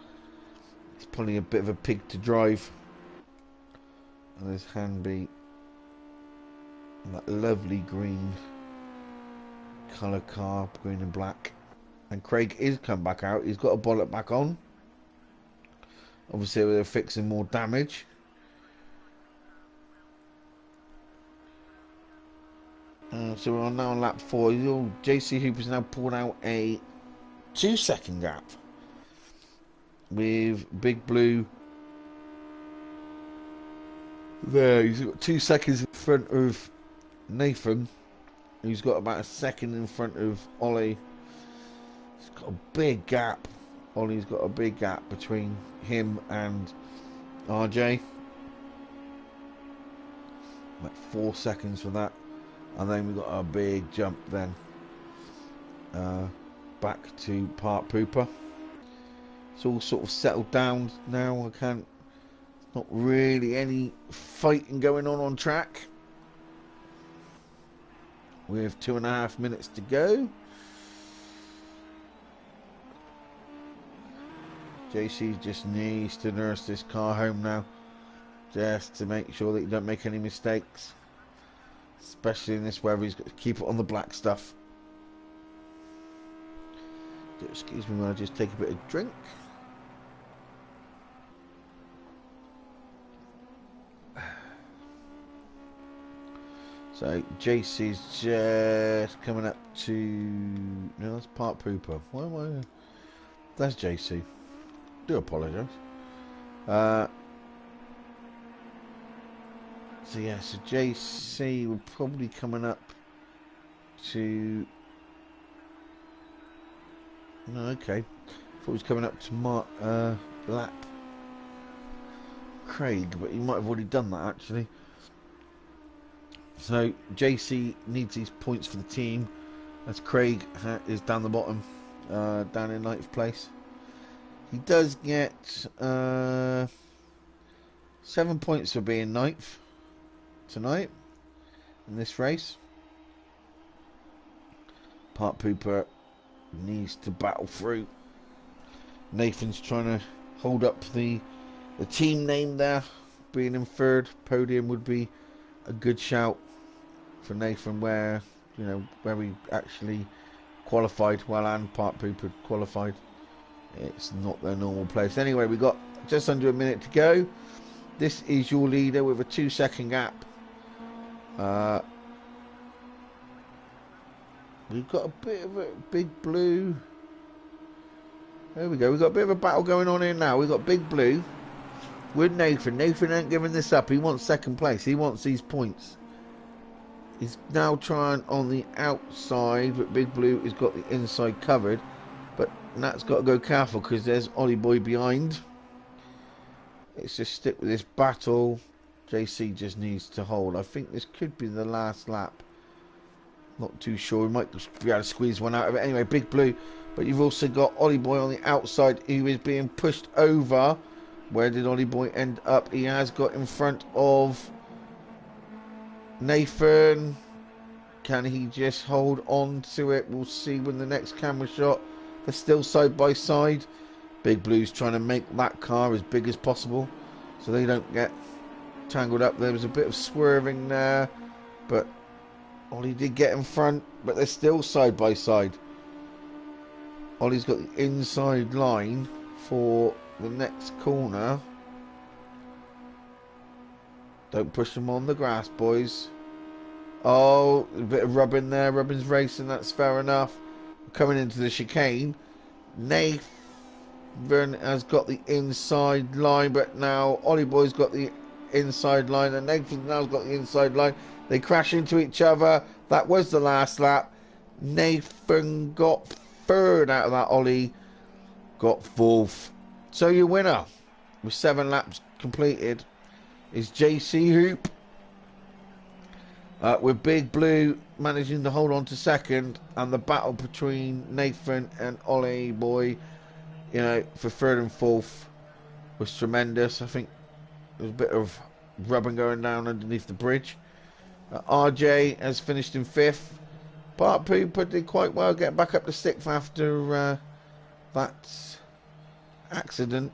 He's probably a bit of a pig to drive. And there's Hanby. And that lovely green colour car, green and black. And Craig is come back out. He's got a bonnet back on. Obviously they're fixing more damage. So we're now on lap 4. JC Hooper's now pulled out a 2-second gap with Big Blue there. He's got 2 seconds in front of Nathan, who's got about a second in front of Ollie. He's got a big gap. Ollie's got a big gap between him and RJ. Like 4 seconds for that. And then we've got a big jump then. Back to Part Pooper. It's all sort of settled down now. Not really any fighting going on track. We have 2.5 minutes to go. JC just needs to nurse this car home now. Just to make sure that you don't make any mistakes. Especially in this weather, he's got to keep it on the black stuff. Excuse me when I just take a bit of drink. So JC's just coming up to... No, that's Part Pooper. Why am I... That's JC. Do apologise. So yeah, so JC will probably coming up to... No, okay. Thought he was coming up to lap Craig, but he might have already done that actually. So JC needs these points for the team, as Craig is down the bottom, down in 9th place. He does get 7 points for being 9th tonight in this race. Part Pooper needs to battle through. Nathan's trying to hold up the team name there, being in 3rd. Podium would be a good shout for Nathan, where we actually qualified well, and Part Pooper qualified. It's not their normal place. Anyway, we got just under a minute to go. This is your leader with a 2-second gap. We've got a bit of a Big Blue. There we go. We've got a bit of a battle going on here now. We've got Big Blue with Nathan. Nathan ain't giving this up. He wants 2nd place. He wants these points. He's now trying on the outside, but Big Blue has got the inside covered. But Nat's got to go careful because there's Ollie Boy behind. Let's just stick with this battle. JC just needs to hold. I think this could be the last lap. Not too sure. We might be able to squeeze one out of it. Anyway, Big Blue. But you've also got Ollie Boy on the outside, who is being pushed over. Where did Ollie Boy end up? He has got in front of Nathan. Can he just hold on to it? We'll see when the next camera shot. They're still side by side. Big Blue's trying to make that car as big as possible so they don't get tangled up. There was a bit of swerving there, but Ollie did get in front, but they're still side by side. Ollie's got the inside line for the next corner. Don't push them on the grass, boys. Oh, a bit of rubbing there. Rubbing's racing, that's fair enough. Coming into the chicane. Nathan has got the inside line, but now Ollie Boy's got the inside line, and Nathan now's got the inside line. They crash into each other. That was the last lap. Nathan got 3rd out of that. Ollie got 4th. So your winner, with 7 laps completed, is JC Hoop. With Big Blue managing to hold on to 2nd, and the battle between Nathan and Ollie Boy, for 3rd and 4th. was tremendous. I think there was a bit of rubbing going down underneath the bridge. RJ has finished in 5th. Bart Cooper did quite well, getting back up to 6th after that accident.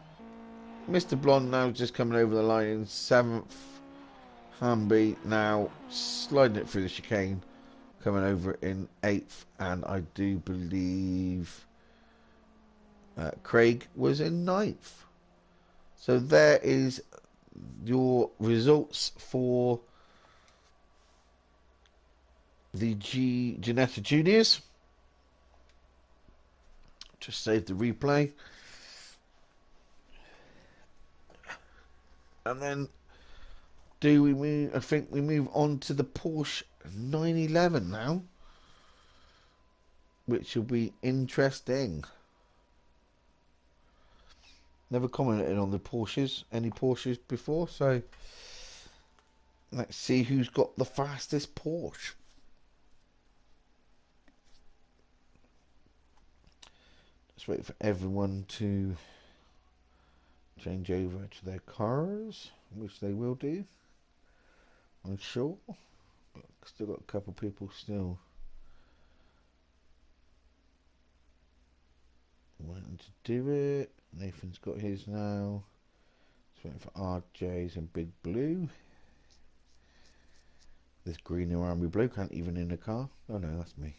Mr. Blonde now just coming over the line in 7th. Hamby now sliding it through the chicane, coming over in 8th, and I do believe Craig was in 9th. So there is your results for the Ginetta Juniors. Just save the replay. And then do we move? I think we move on to the Porsche 911 now, which will be interesting. Never commented on the Porsches, any Porsches before, so let's see who's got the fastest Porsche. Just wait for everyone to change over to their cars, which they will do, I'm sure. Still got a couple people still wanting to do it. Nathan's got his now. Just waiting for RJ's and Big Blue. This green and army blue can't even in the car. Oh no, that's me.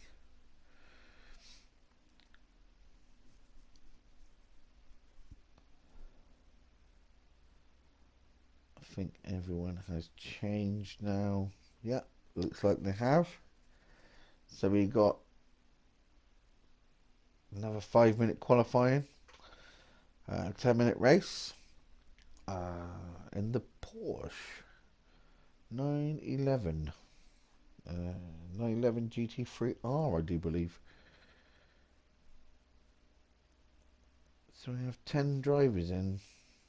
I think everyone has changed now. Yeah, looks like they have. So we got another 5-minute qualifying. 10-minute race in the Porsche 911 911 GT3R, I do believe. So we have 10 drivers in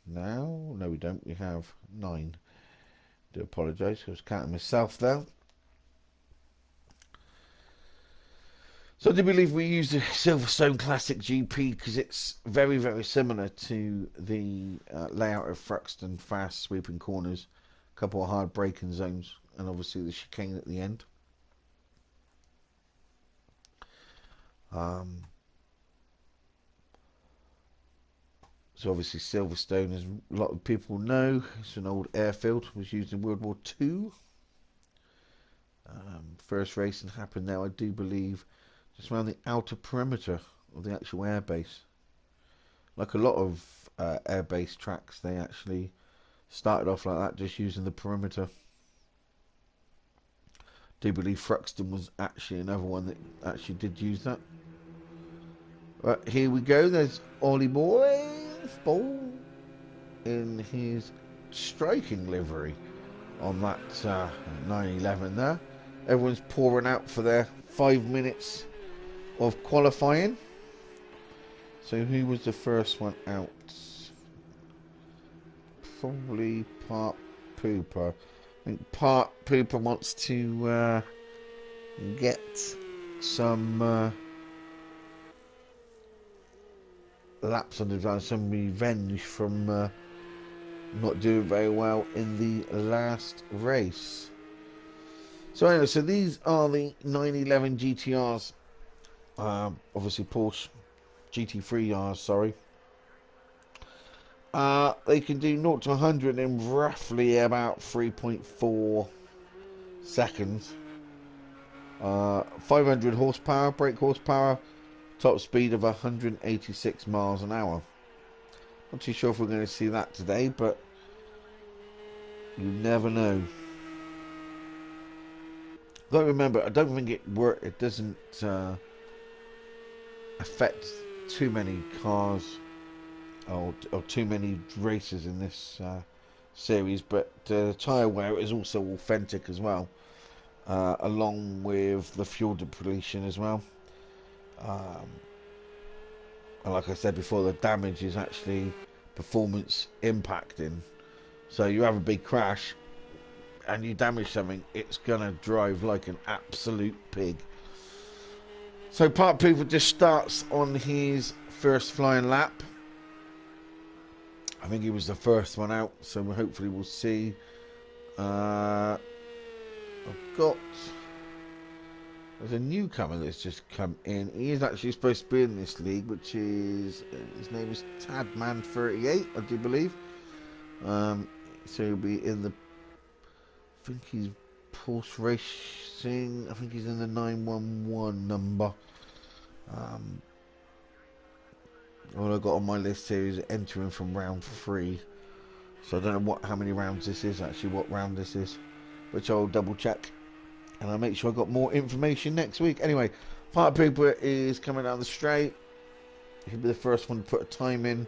now. No, we don't. We have 9. I do apologise, I was counting myself there. So I do believe we use the Silverstone Classic GP because it's very, very similar to the layout of Thruxton, fast sweeping corners, a couple of hard braking zones, and obviously the chicane at the end. So obviously Silverstone, as a lot of people know, it's an old airfield, was used in World War II. First racing happened there, I do believe, just around the outer perimeter of the actual airbase. Like a lot of airbase tracks, they actually started off like that, just using the perimeter. Do believe Thruxton was actually another one that actually did use that. But here we go, there's Ollie Boy in his striking livery on that 911 there. Everyone's pouring out for their 5 minutes of qualifying. So who was the first one out? Probably Part Pooper. I think Part Pooper wants to get some laps on the drive, some revenge from not doing very well in the last race. So anyway, so these are the 911 GTRs. Obviously Porsche GT3Rs, sorry. They can do 0 to 100 in roughly about 3.4 seconds. 500 horsepower, brake horsepower, top speed of 186 miles an hour. Not too sure if we're going to see that today, but you never know. Don't remember, I don't think it doesn't affect too many cars or too many races in this series, but tyre wear is also authentic as well, along with the fuel depletion as well. And like I said before, the damage is actually performance impacting. So you have a big crash and you damage something, it's gonna drive like an absolute pig. So Part Pooper just starts on his first flying lap. I think he was the first one out, so hopefully we'll see. I've got... There's a newcomer that's just come in. He is actually supposed to be in this league, which is... his name is Tadman38, I do believe. So he'll be in the... I think he's Porsche Racing. I think he's in the 911 number. All I got on my list here is entering from round 3. So I don't know how many rounds this is, actually, what round this is. Which I'll double check. And I'll make sure I got more information next week. Anyway, Part Pooper is coming down the straight. He'll be the first one to put a time in.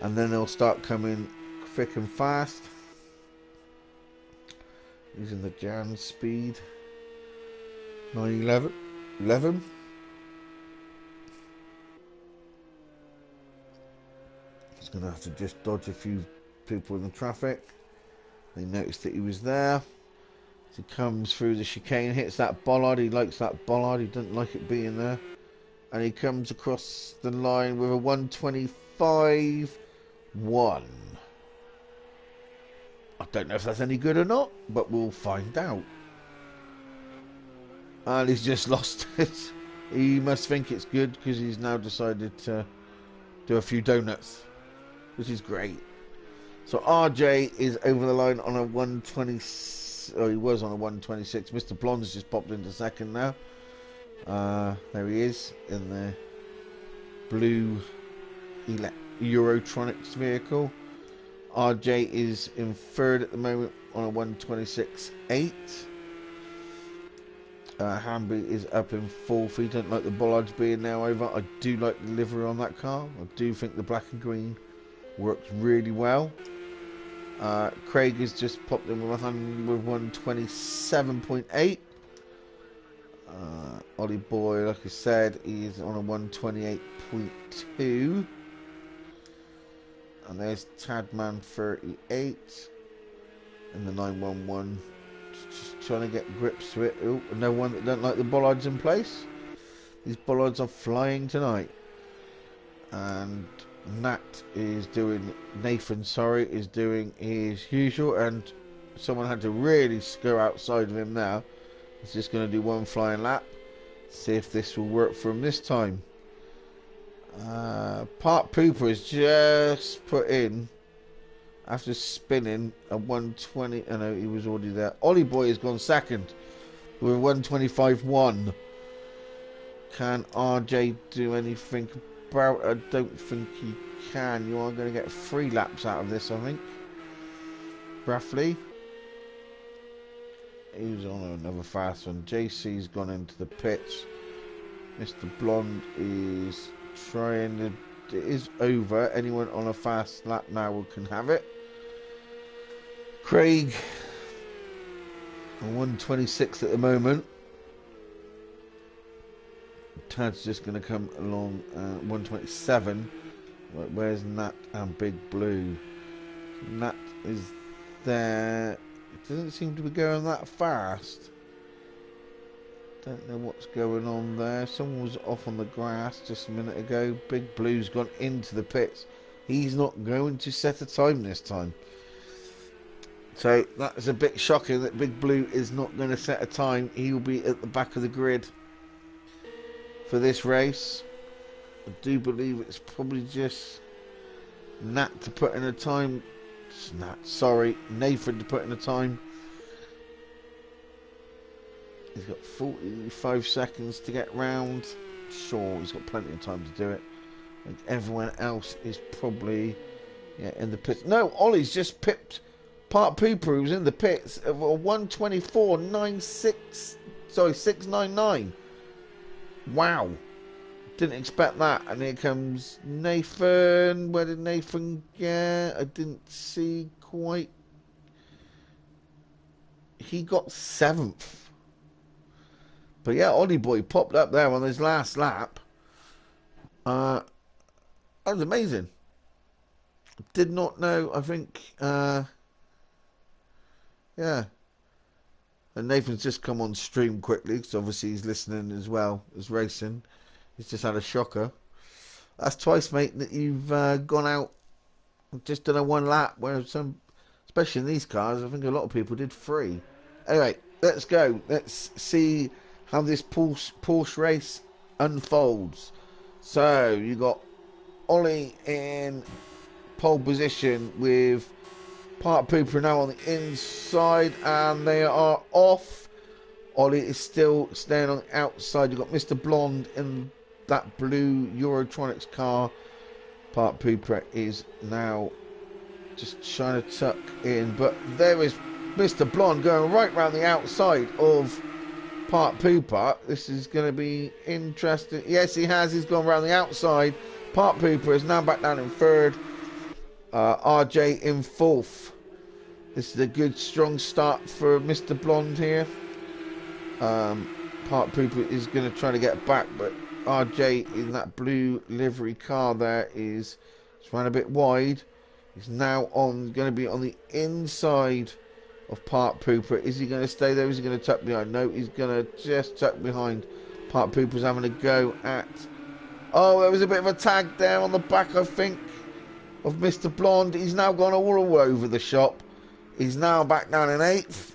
And then they'll start coming thick and fast. Using the Jan speed. 911. He's going to have to just dodge a few people in the traffic. They noticed that he was there. As he comes through the chicane, hits that bollard. He likes that bollard. He doesn't like it being there. And he comes across the line with a 125.1. I don't know if that's any good or not, but we'll find out. And he's just lost it. He must think it's good because he's now decided to do a few donuts, which is great. So RJ is over the line on a 120. Oh, he was on a 126. Mr. Blonde's just popped into second now. There he is in the blue Eurotronics vehicle. RJ is in third at the moment on a 126.8. Hamby is up in fourth. He don't like the bollards being now over. I do like the livery on that car. I do think the black and green works really well. Craig has just popped in with 127.8. Ollie Boy, like I said, he's on a 128.2. And there's Tadman 38 in the 911. Just trying to get grips to it. Oh, no one that don't like the bollards in place. These bollards are flying tonight. And Nathan is doing his usual, and someone had to really go outside of him now. He's just going to do one flying lap. See if this will work for him this time. Part Pooper has just put in, after spinning, a 120. Oh no, he was already there. Ollie Boy has gone second with a 125.1. Can RJ do anything about it? I don't think he can. You are going to get 3 laps out of this, I think. Roughly. He's on another fast one. JC's gone into the pits. Mr. Blonde is trying to... It is over. Anyone on a fast lap now can have it. Craig on 126 at the moment. Tad's just going to come along 127. Where's Nat and Big Blue? Nat is there. It doesn't seem to be going that fast. Don't know what's going on there. Someone was off on the grass just a minute ago. Big Blue's gone into the pits. He's not going to set a time this time. So that's a bit shocking that Big Blue is not going to set a time. He will be at the back of the grid for this race. I do believe it's probably just Nat to put in a time. Nathan to put in a time. He's got 45 seconds to get round. Sure, he's got plenty of time to do it. And everyone else is probably in the pits. No, Ollie's just pipped Part Pooper, who's in the pits, of a 124.96. Sorry, 699. Wow. Didn't expect that. And here comes Nathan. Where did Nathan get? I didn't see quite. He got 7th. But yeah, Ollie Boy popped up there on his last lap. That was amazing. Did not know, I think, yeah. And Nathan's just come on stream quickly, because obviously he's listening as well as racing. He's just had a shocker. That's twice, mate, that you've gone out Just done a one lap, where some, especially in these cars, I think a lot of people did three. Anyway, let's go. Let's see how this Porsche race unfolds. So you got Ollie in pole position with Part Pooper now on the inside, and they are off. Ollie is still staying on the outside. You've got Mr. Blonde in that blue Eurotronics car. Part Pooper is now just trying to tuck in, but there is Mr. Blonde going right round the outside of Part Pooper. This is going to be interesting. Yes, he has. He's gone round the outside. Part Pooper is now back down in third. RJ in fourth. This is a good, strong start for Mr. Blonde here. Part Pooper is going to try to get back, but RJ in that blue livery car there is just ran a bit wide. He's now going to be on the inside of Part Pooper. Is he going to stay there? Is he going to tuck behind? No, he's going to just tuck behind. Part Pooper's having a go at... Oh, there was a bit of a tag there on the back, I think, of Mr. Blonde. He's now gone all over the shop. He's now back down in 8th.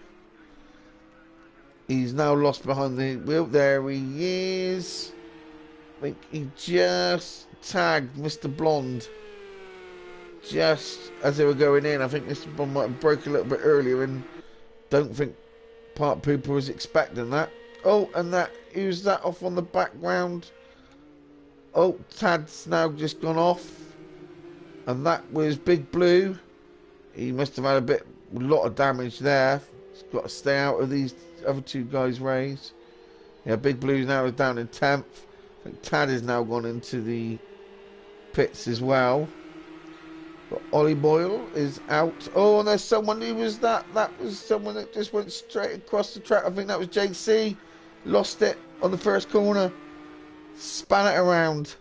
He's now lost behind the wheel. There he is. I think he just tagged Mr. Blonde just as they were going in. I think Mr. Blonde might have broke a little bit earlier, and don't think Part Pooper was expecting that. Oh, and that, who's that off on the background? Oh, Tad's now just gone off, and that was Big Blue. He must have had a lot of damage there. He's got to stay out of these other two guys' race. Yeah, Big Blue now is down in 10th. I think Tad has now gone into the pits as well. But Ollie Boyle is out. Oh, and there's someone who was that. That was someone that just went straight across the track. I think that was JC. Lost it on the first corner. Span it around.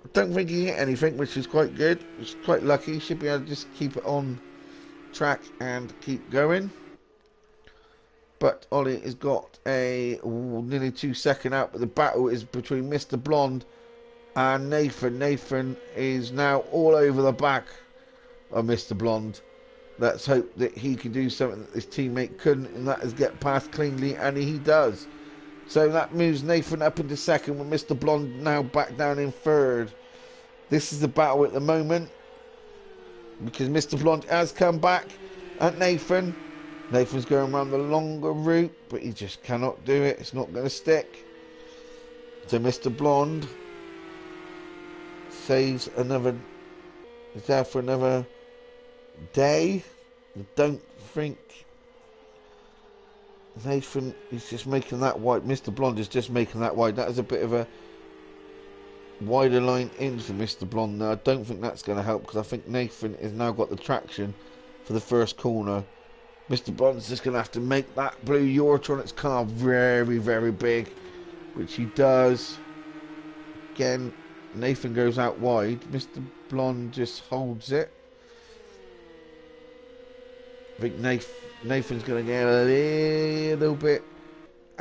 I don't think he hit anything, which is quite good. It's quite lucky. Should be able to just keep it on track and keep going. But Ollie has got a nearly 2 second out, but the battle is between Mr. Blonde and Nathan. Nathan is now all over the back of Mr. Blonde. Let's hope that he can do something that his teammate couldn't, and that is get past cleanly, and he does. So that moves Nathan up into second, with Mr. Blonde now back down in third. This is the battle at the moment, because Mr. Blonde has come back at Nathan. Nathan's going around the longer route, but he just cannot do it. It's not going to stick. So Mr. Blonde saves another... is there for another day. I don't think Nathan is just making that wide. Mr. Blonde is just making that wide. That is a bit of a wider line in for Mr. Blonde now. I don't think that's going to help, because I think Nathan has now got the traction for the first corner. Mr. Blonde's just going to have to make that blue Eurotronics car very, very big, which he does. Again, Nathan goes out wide. Mr. Blonde just holds it. I think Nathan's going to get a little bit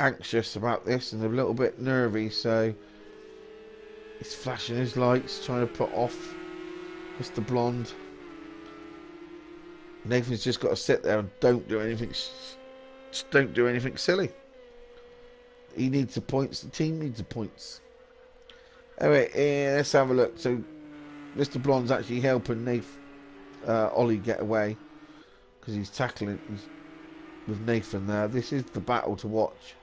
anxious about this and a little bit nervy, so he's flashing his lights, trying to put off Mr. Blonde. Nathan's just got to sit there and don't do anything. Just don't do anything silly. He needs the points. The team needs the points. Anyway, let's have a look. So, Mr. Blonde's actually helping Ollie get away, because he's tackling with Nathan there. This is the battle to watch.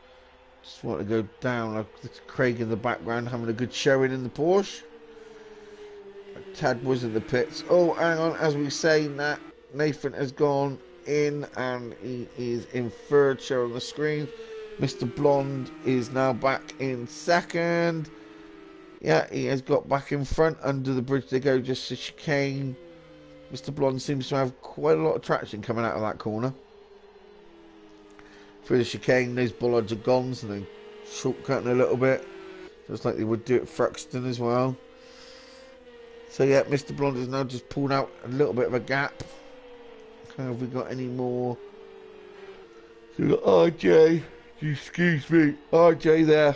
Just want to go down. Craig in the background having a good showing in the Porsche. Tad was in the pits. Oh, hang on. As we say that, Nathan has gone in and he is in third, showing the screen. Mr. Blonde is now back in second. Yeah, he has got back in front. Under the bridge they go, just a chicane. Mr. Blonde seems to have quite a lot of traction coming out of that corner. Through the chicane, those bollards are gone, so they're shortcutting a little bit, just like they would do at Thruxton as well. So yeah, Mr. Blonde has now just pulled out a little bit of a gap. Have we got any more? So we've got RJ, excuse me, RJ there,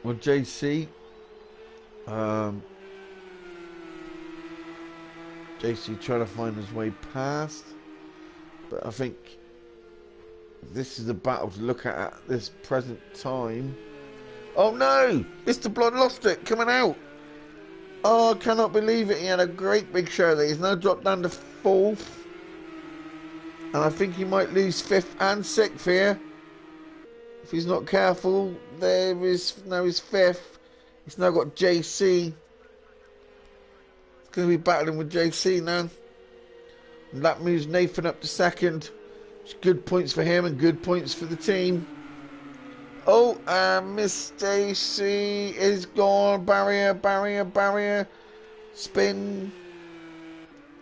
or JC. JC trying to find his way past. But I think this is a battle to look at this present time. Oh no! Mr. Blonde lost it, coming out. Oh, I cannot believe it. He had a great big show there. He's now dropped down to 4th. And I think he might lose 5th and 6th here. If he's not careful, there is now his 5th. He's now got JC. He's going to be battling with JC now. And that moves Nathan up to 2nd. It's good points for him and good points for the team. Oh, Miss JC is gone. Barrier, barrier, barrier. Spin.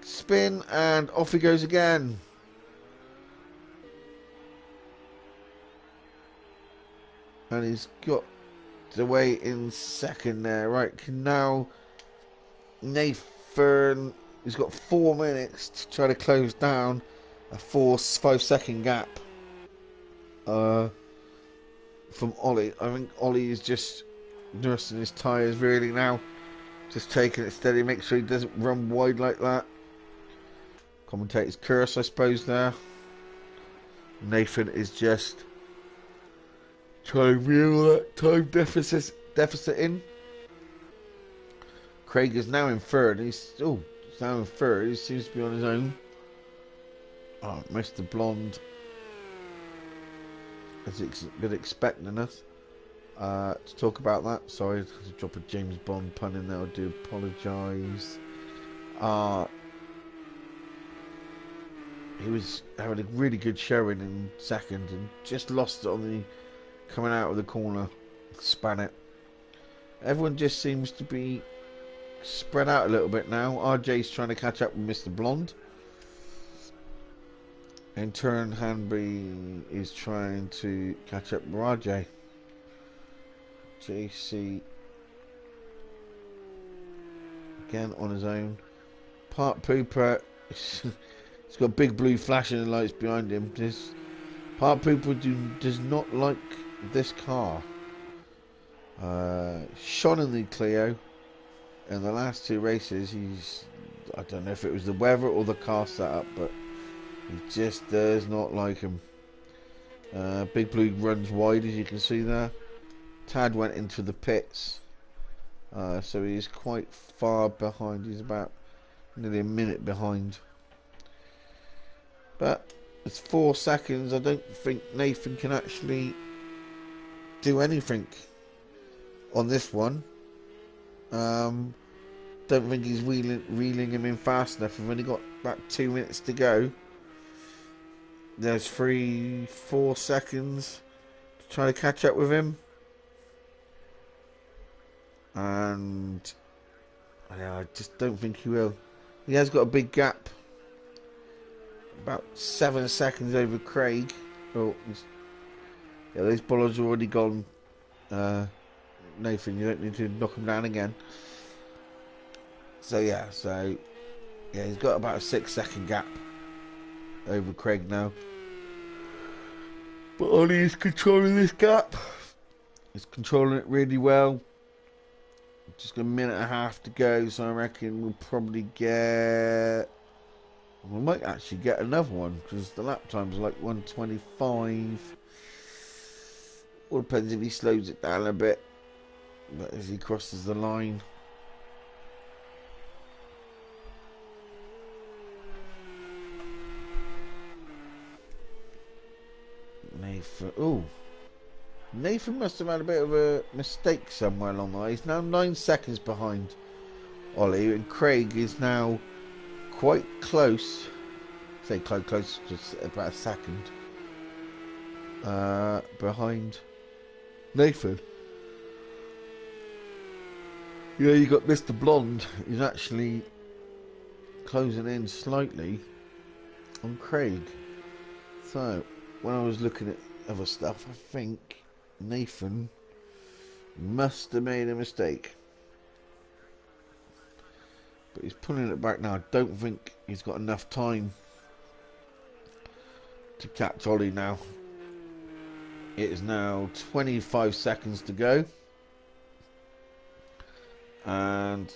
Spin, and off he goes again. And he's got the way in 2nd there. Right, now Nathan, he's got 4 minutes to try to close down a 5-second gap from Ollie. I think Ollie is just nursing his tyres really now. Just taking it steady, make sure he doesn't run wide like that. Commentator's curse, I suppose, there. Nathan is just trying to reel that time deficit in. Craig is now in 3rd. He's now in 3rd. He seems to be on his own. Oh, Mr. Blonde has been expecting us to talk about that. Sorry, to drop a James Bond pun in there. I do apologise. He was having a really good showing in 2nd and just lost it on the coming out of the corner. Span it. Everyone just seems to be spread out a little bit now. RJ's trying to catch up with Mr. Blonde. In turn, Hanbury is trying to catch up with RJ. JC again on his own. Park Pooper. He's got big blue flashing lights behind him. This Park Pooper does not like this car. Shone in the Clio. In the last 2 races, I don't know if it was the weather or the car setup, but he just does not like him. Big Blue runs wide, as you can see there. Tad went into the pits, so he's quite far behind. He's about nearly a minute behind. But it's 4 seconds. I don't think Nathan can actually do anything on this one. Don't think he's reeling him in fast enough. We've only got about 2 minutes to go. There's 3-4 seconds to try to catch up with him. And I just don't think he will. He has got a big gap. About 7 seconds over Craig. Oh, yeah, those bollards are already gone. Nathan, you don't need to knock him down again. So yeah, he's got about a 6-second gap over Craig now. But Ollie is controlling this gap. He's controlling it really well. Just got a minute and a half to go, so I reckon we'll probably get... We might actually get another one, because the lap time's like 125. All depends if he slows it down a bit. But as he crosses the line... Nathan must have had a bit of a mistake somewhere along the way. He's now 9 seconds behind Ollie, and Craig is now quite close. Say close, just about a second behind Nathan. Yeah, you got Mr. Blonde. He's actually closing in slightly on Craig. So when I was looking at other stuff, I think Nathan must have made a mistake. But he's pulling it back now. I don't think he's got enough time to catch Ollie now. It is now 25 seconds to go. And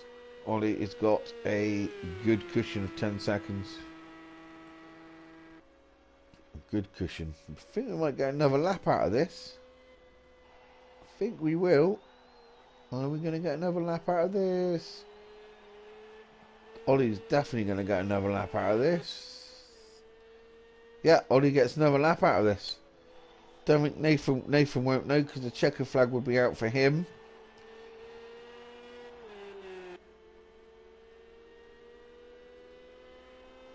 Ollie has got a good cushion of 10 seconds. A good cushion. I think we might get another lap out of this. I think we will. Are we going to get another lap out of this? Ollie's definitely going to get another lap out of this. Yeah, Ollie gets another lap out of this. Don't think Nathan won't know because the checker flag will be out for him.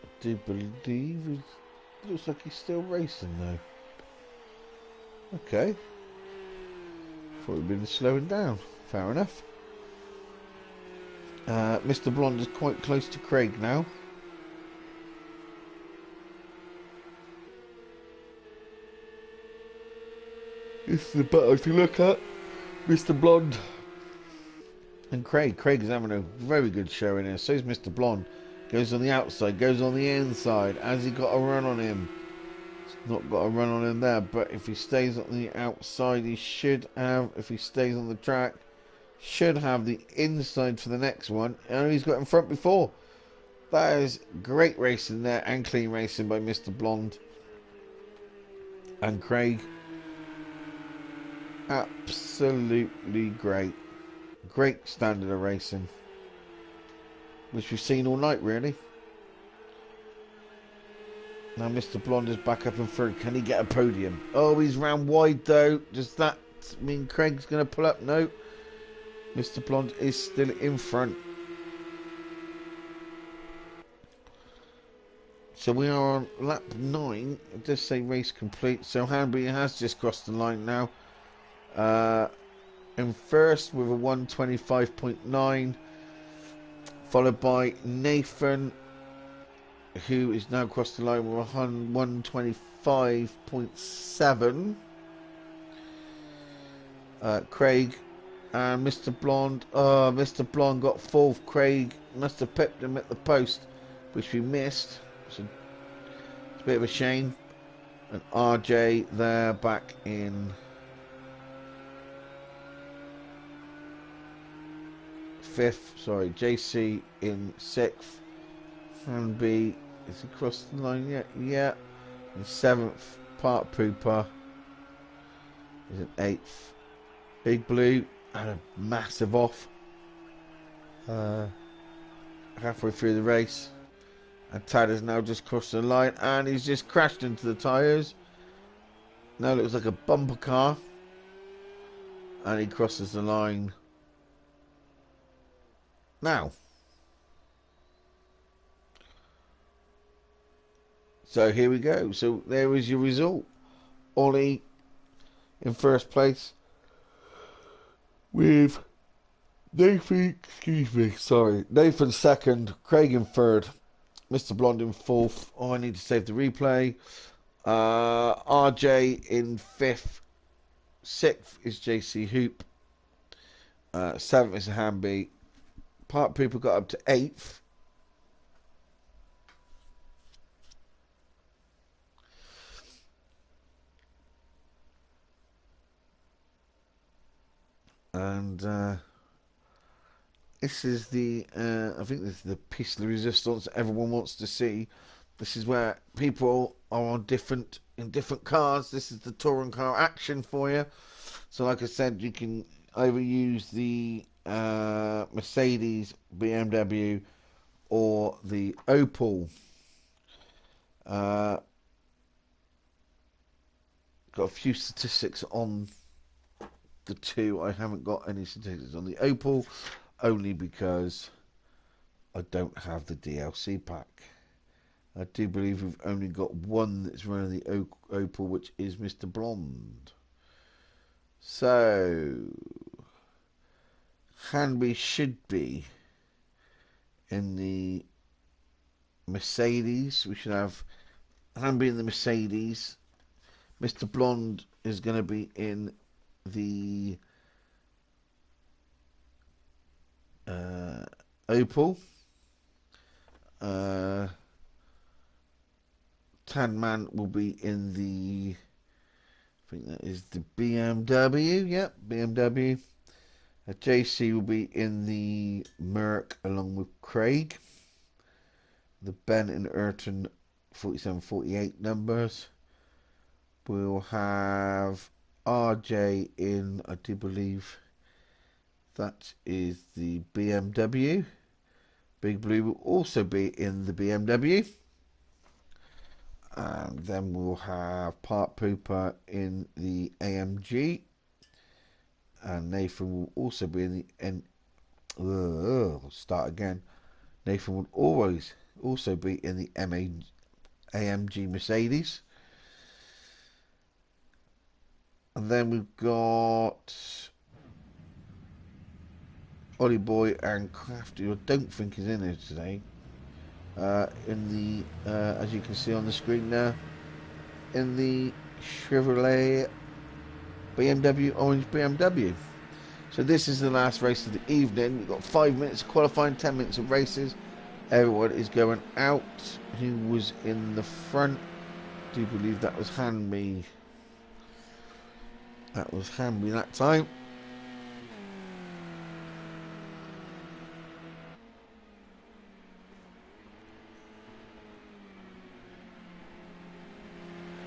I do believe it looks like he's still racing though. Okay. Thought we'd been slowing down. Fair enough. Mr. Blonde is quite close to Craig now. This is the better to look at. Mr. Blonde and Craig. Craig is having a very good show in here. So is Mr. Blonde. Goes on the outside, goes on the inside. Has he got a run on him? He's not got a run on him there, but if he stays on the outside, he should have. If he stays on the track, should have the inside for the next one. And he's got in front before. That is great racing there and clean racing by Mr. Blonde and Craig. Absolutely great. Great standard of racing, which we've seen all night, really. Now Mr. Blonde is back up in third. Can he get a podium? Oh, he's round wide, though. Does that mean Craig's going to pull up? No. Mr. Blonde is still in front. So we are on lap 9. It does say race complete. So Hanby has just crossed the line now. In first with a 125.9. Followed by Nathan, who is now crossed the line with 125.7. Craig and Mr. Blonde. Mr. Blonde got fourth. Craig must have pipped him at the post, which we missed. So it's a bit of a shame. And RJ there back in fifth. Sorry, JC in sixth. And B is across the line yet? Yeah. In seventh, Part Pooper is in eighth. Big Blue had a massive off halfway through the race. And Tad has now just crossed the line and he's just crashed into the tyres. Now it looks like a bumper car. And he crosses the line now. So here we go. So there is your result. Ollie in first place with Nathan second, Craig in third, Mr. Blonde in fourth. Oh, I need to save the replay. RJ in fifth. Sixth is JC Hoop. Seventh is Hamby. Part People got up to eighth. And this is the, I think this is the piece de resistance everyone wants to see. This is where people are on in different cars. This is the touring car action for you. So like I said, you can either use the Mercedes, BMW, or the Opel. Got a few statistics on the two. I haven't got any statistics on the Opel, only because I don't have the DLC pack. I do believe we've only got one that's running the Opel, which is Mr. Blonde. So Hanby should be in the Mercedes. We should have Hanby in the Mercedes. Mr. Blonde is going to be in the Opel. Tanman will be in the, I think that is the BMW. Yep, BMW. JC will be in the Merc along with Craig. The Ben and Ayrton 47-48 numbers. We'll have RJ in, I do believe that is the BMW. Big Blue will also be in the BMW. And then we'll have Part Pooper in the AMG. And Nathan will also be in the start again. Nathan will always also be in the AMG Mercedes. And then we've got Ollie Boy and Crafty, who I don't think is in here today. In the, as you can see on the screen there, in the Chevrolet BMW, orange BMW. So this is the last race of the evening. We've got 5 minutes of qualifying, 10 minutes of races. Everyone is going out. Who was in the front? I do believe that was Hanby. That was Hanby that time.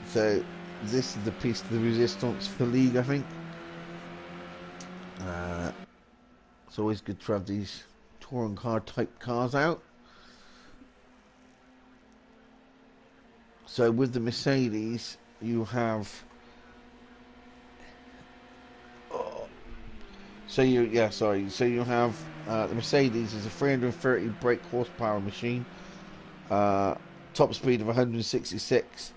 So this is the piece of the resistance for the league, I think. It's always good to have these touring car type cars out. So with the Mercedes, you have. So you have the Mercedes is a 330 brake horsepower machine, top speed of 166,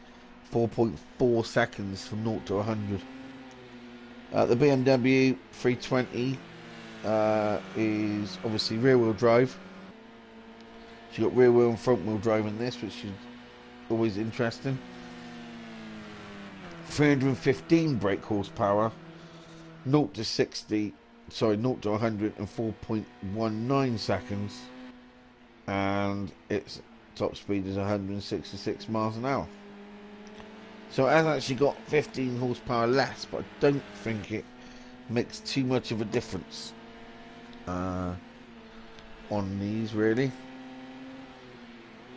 4.4 seconds from 0 to 100. The BMW 320 is obviously rear wheel drive. So you got rear wheel and front wheel drive in this, which is always interesting. 315 brake horsepower, 0 to 100 in 4.19 seconds, and its top speed is 166 miles an hour. So it has actually got 15 horsepower less, but I don't think it makes too much of a difference on these, really.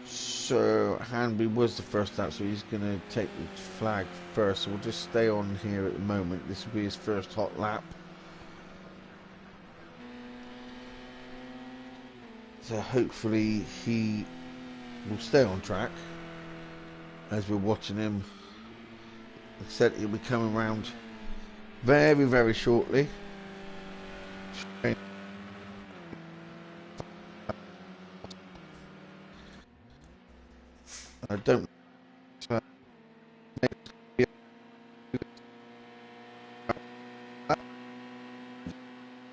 So Hanby was the first lap, so he's going to take the flag first. So we'll just stay on here at the moment. This will be his first hot lap. So hopefully he will stay on track as we're watching him. Like I said, he'll be coming around very, very shortly. I don't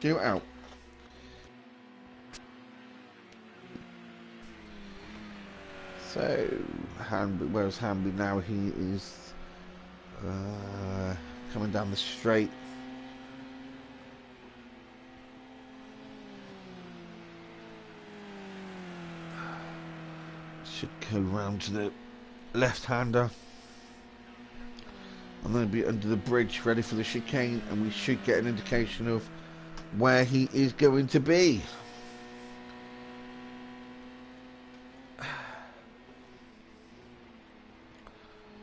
shoot out. So Hanby, where's Hanby now? He is coming down the straight. Should go round to the left-hander. I'm going to be under the bridge, ready for the chicane, and we should get an indication of where he is going to be.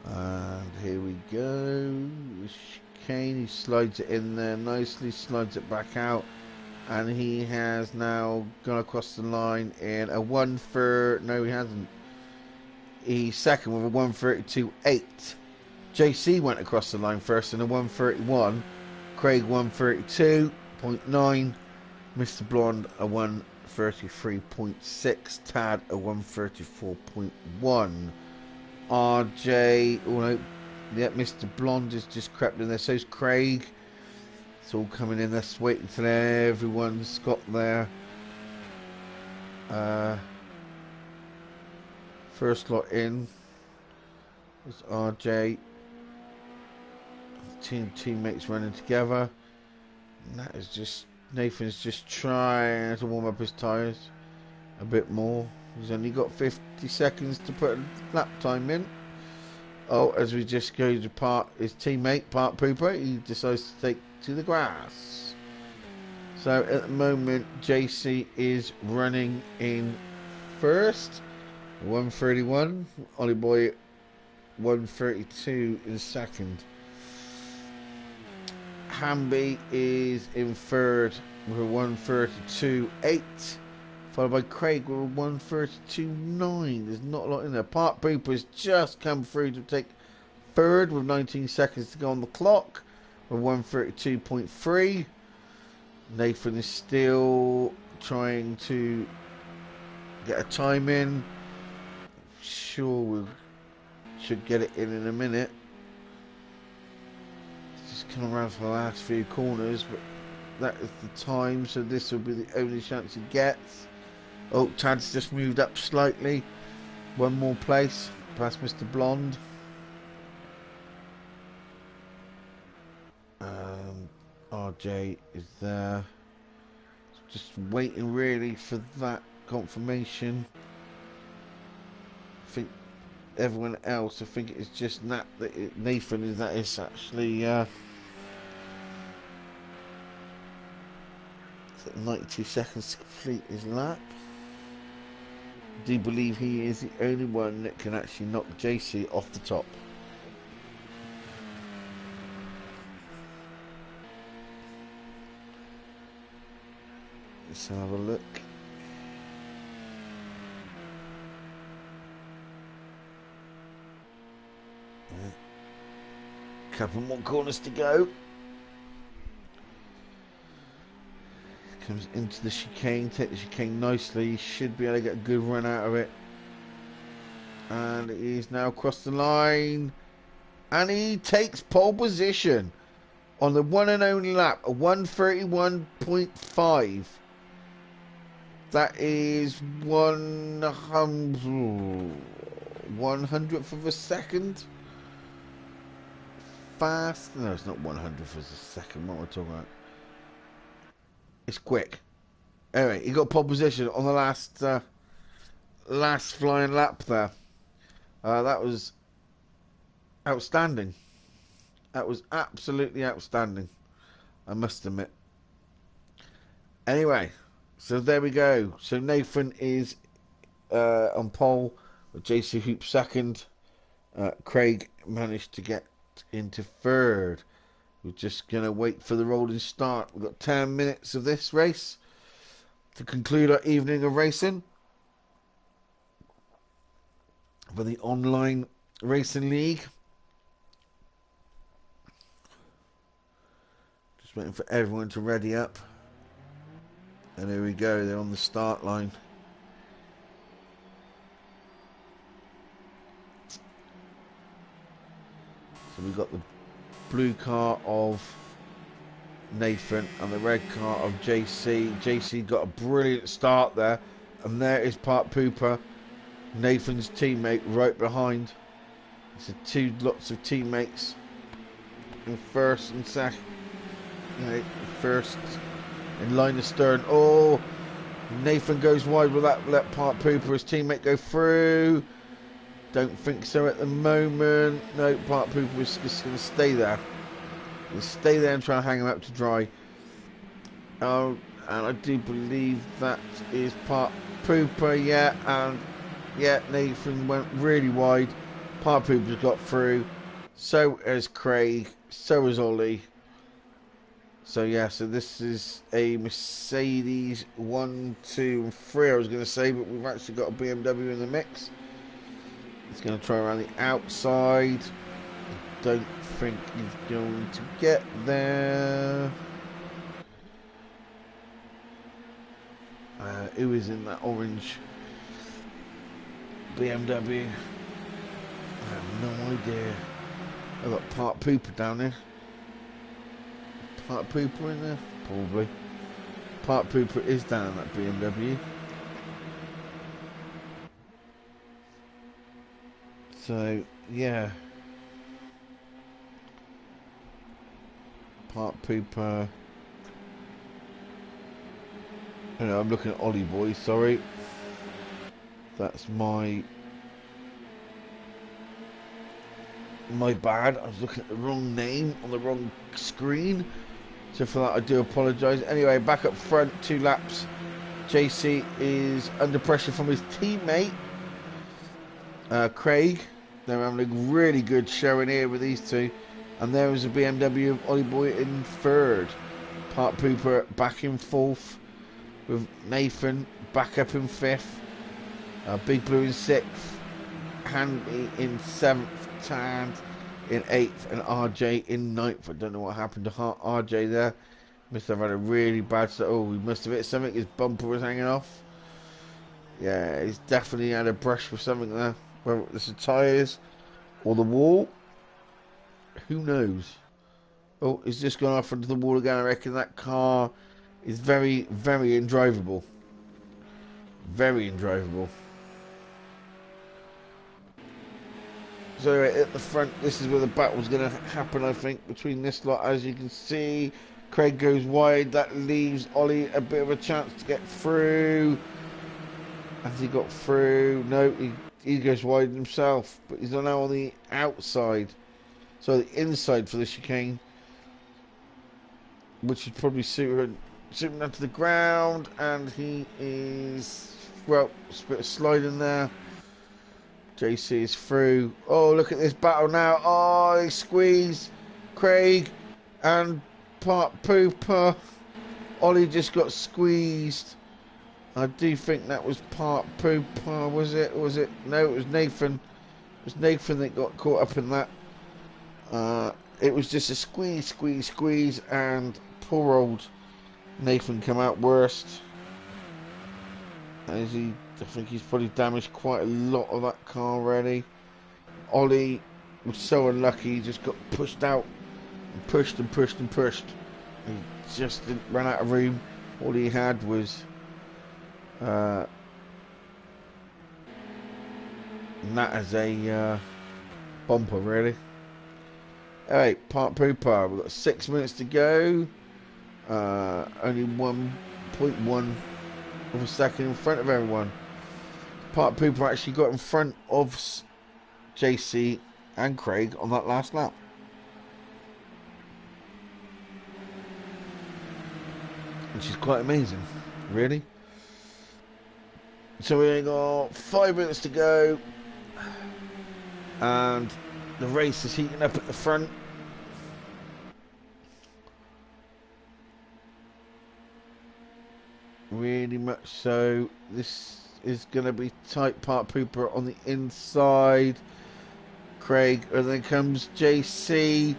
And here we go. The chicane, he slides it in there nicely, slides it back out, and he has now gone across the line in a 1-3. No, he hasn't. He's second with a 1:32.8. JC went across the line first in a 1:31. Craig 1:32.9. Mr. Blonde a 1:33.6. Tad a 1:34.1. RJ, oh no, yeah, Mr. Blonde has just crept in there. So's Craig. It's all coming in. Let's wait until everyone's got there. First lot in was RJ. Teammates running together. And that is just Nathan's just trying to warm up his tyres a bit more. He's only got 50 seconds to put a lap time in. Oh, as we just go to his teammate, Part Pooper, he decides to take to the grass. So at the moment, JC is running in first, 131. Ollie Boy 132 in second. Hamby is in third with a 132.8, followed by Craig with a 132.9. There's not a lot in there. Park Booper's just come through to take third with 19 seconds to go on the clock with 132.3. Nathan is still trying to get a time in. Sure, we should get it in a minute. Just come around for the last few corners, but that is the time, so this will be the only chance he gets. Oh, Tad's just moved up slightly. One more place past Mr. Blonde. RJ is there. Just waiting really for that confirmation. I think everyone else, I think it's just Nathan is that is actually 92 seconds to complete his lap. I do believe he is the only one that can actually knock JC off the top. Let's have a look. Couple more corners to go. Comes into the chicane, take the chicane nicely. Should be able to get a good run out of it. And he's now crossed the line. And he takes pole position on the one and only lap, a 131.5. That is 100th of a second. Fast. No, it's not 100th of a second. What am I talking about? It's quick. Anyway, he got pole position on the last flying lap there. That was outstanding. That was absolutely outstanding, I must admit. Anyway, so there we go. So Nathan is on pole, with JC Hoop second. Craig managed to get into third. We're just going to wait for the rolling start. We've got 10 minutes of this race to conclude our evening of racing for the online racing league. Just waiting for everyone to ready up. And here we go, they're on the start line. So we've got the blue car of Nathan and the red car of JC. JC got a brilliant start there. And there is Park Pooper, Nathan's teammate, right behind. So lots of teammates in first and second. First in line of stern. Oh, Nathan goes wide with that. Let Park Pooper, his teammate, go through. Don't think so at the moment. No, Park Pooper is just going to stay there. He'll stay there and try and hang him up to dry. Oh, and I do believe that is Park Pooper, yeah. And yeah, Nathan went really wide. Park Pooper's got through. So has Craig. So has Ollie. So yeah, so this is a Mercedes 1, 2, and 3, I was going to say, but we've actually got a BMW in the mix. He's going to try around the outside. I don't think he's going to get there. Who is in that orange BMW? I have no idea. I've got Park Pooper down there. Park Pooper in there? Probably. Park Pooper is down in that BMW. So, yeah. Park Pooper. Oh, no, I'm looking at Ollie Boy, sorry. That's my bad. I was looking at the wrong name on the wrong screen. So for that, I do apologise. Anyway, back up front, 2 laps. JC is under pressure from his teammate, Craig. They're having a really good showing here with these two. And there is a BMW of Ollie Boy in third. Part Pooper back in fourth, with Nathan back up in fifth. Big Blue in sixth. Handy in seventh. Tand in eighth. And RJ in ninth. I don't know what happened to RJ there. Must have had a really bad start. Oh, he must have hit something. His bumper was hanging off. Yeah, he's definitely had a brush with something there. Whether it's the tyres or the wall, who knows? Oh, he's just gone off into the wall again. I reckon that car is very, very undrivable. Very undrivable. So anyway, at the front, this is where the battle's going to happen, I think, between this lot. As you can see, Craig goes wide. That leaves Ollie a bit of a chance to get through. Has he got through? No, he goes wide himself. But he's now on the outside. So the inside for the chicane, which would probably suit him down to the ground. And he is, well, it's a bit of sliding there. JC is through. Oh, look at this battle now. Oh, they squeeze Craig and Part Pooper. Ollie just got squeezed. I do think that was Part Pooper, was it? Or was it? No, it was Nathan. It was Nathan that got caught up in that. It was just a squeeze, and poor old Nathan come out worst. As I think he's probably damaged quite a lot of that car already. Ollie was so unlucky, he just got pushed out. And pushed. He just didn't run out of room. All he had was that as a bumper, really. Alright, Part Pooper. We've got 6 minutes to go. Only 1.1 of a second in front of everyone. Part Pooper actually got in front of JC and Craig on that last lap. Which is quite amazing, really. So we got 5 minutes to go. And the race is heating up at the front. Really much so. This is going to be tight. Part Pooper on the inside. Craig, and then comes JC.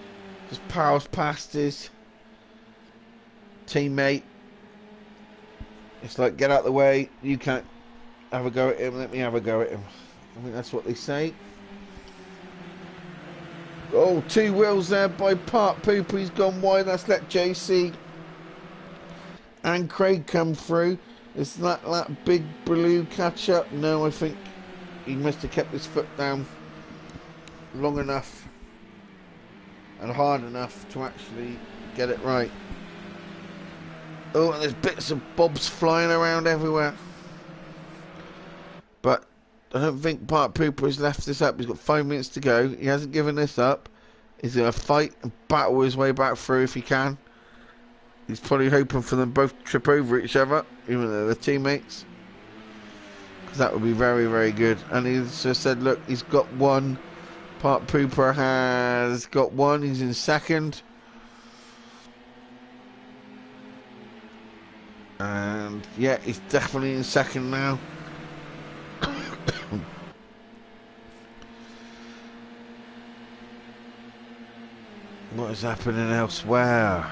Just powers past his teammate. It's like, get out of the way. You can't have a go at him. Let me have a go at him. I think that's what they say. Oh, 2 wheels there by Part Pooper. He's gone wide. That's let JC and Craig come through. Is that big blue catch up? No, I think he must have kept his foot down long enough and hard enough to actually get it right. Oh, and there's bits of bobs flying around everywhere. But I don't think Part Pooper has left this up. He's got 5 minutes to go. He hasn't given this up. He's going to fight and battle his way back through if he can. He's probably hoping for them both to trip over each other, even though they're teammates. Because that would be very, very good. And he's just said, look, he's got one. Part Pooper has got one. He's in second. And yeah, he's definitely in second now. What is happening elsewhere?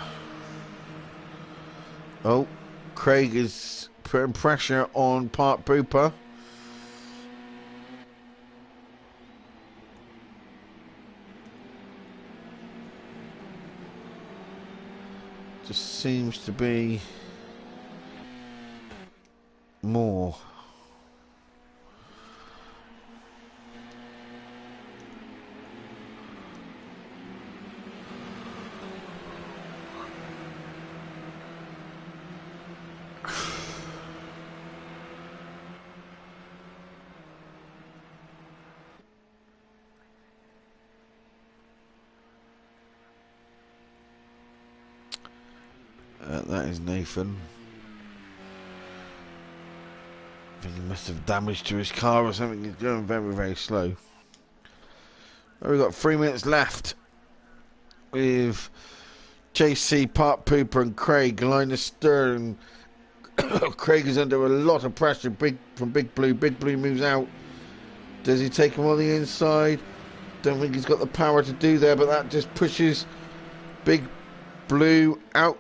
Oh, Craig is putting pressure on Part Pooper. Just seems to be more. That is Nathan. I think he must have damage to his car or something. He's going very, very slow. Well, we've got 3 minutes left with JC, Part Pooper and Craig. Linus Stern. Craig is under a lot of pressure from Big Blue. Big Blue moves out. Does he take him on the inside? Don't think he's got the power to do there, but that just pushes Big Blue out.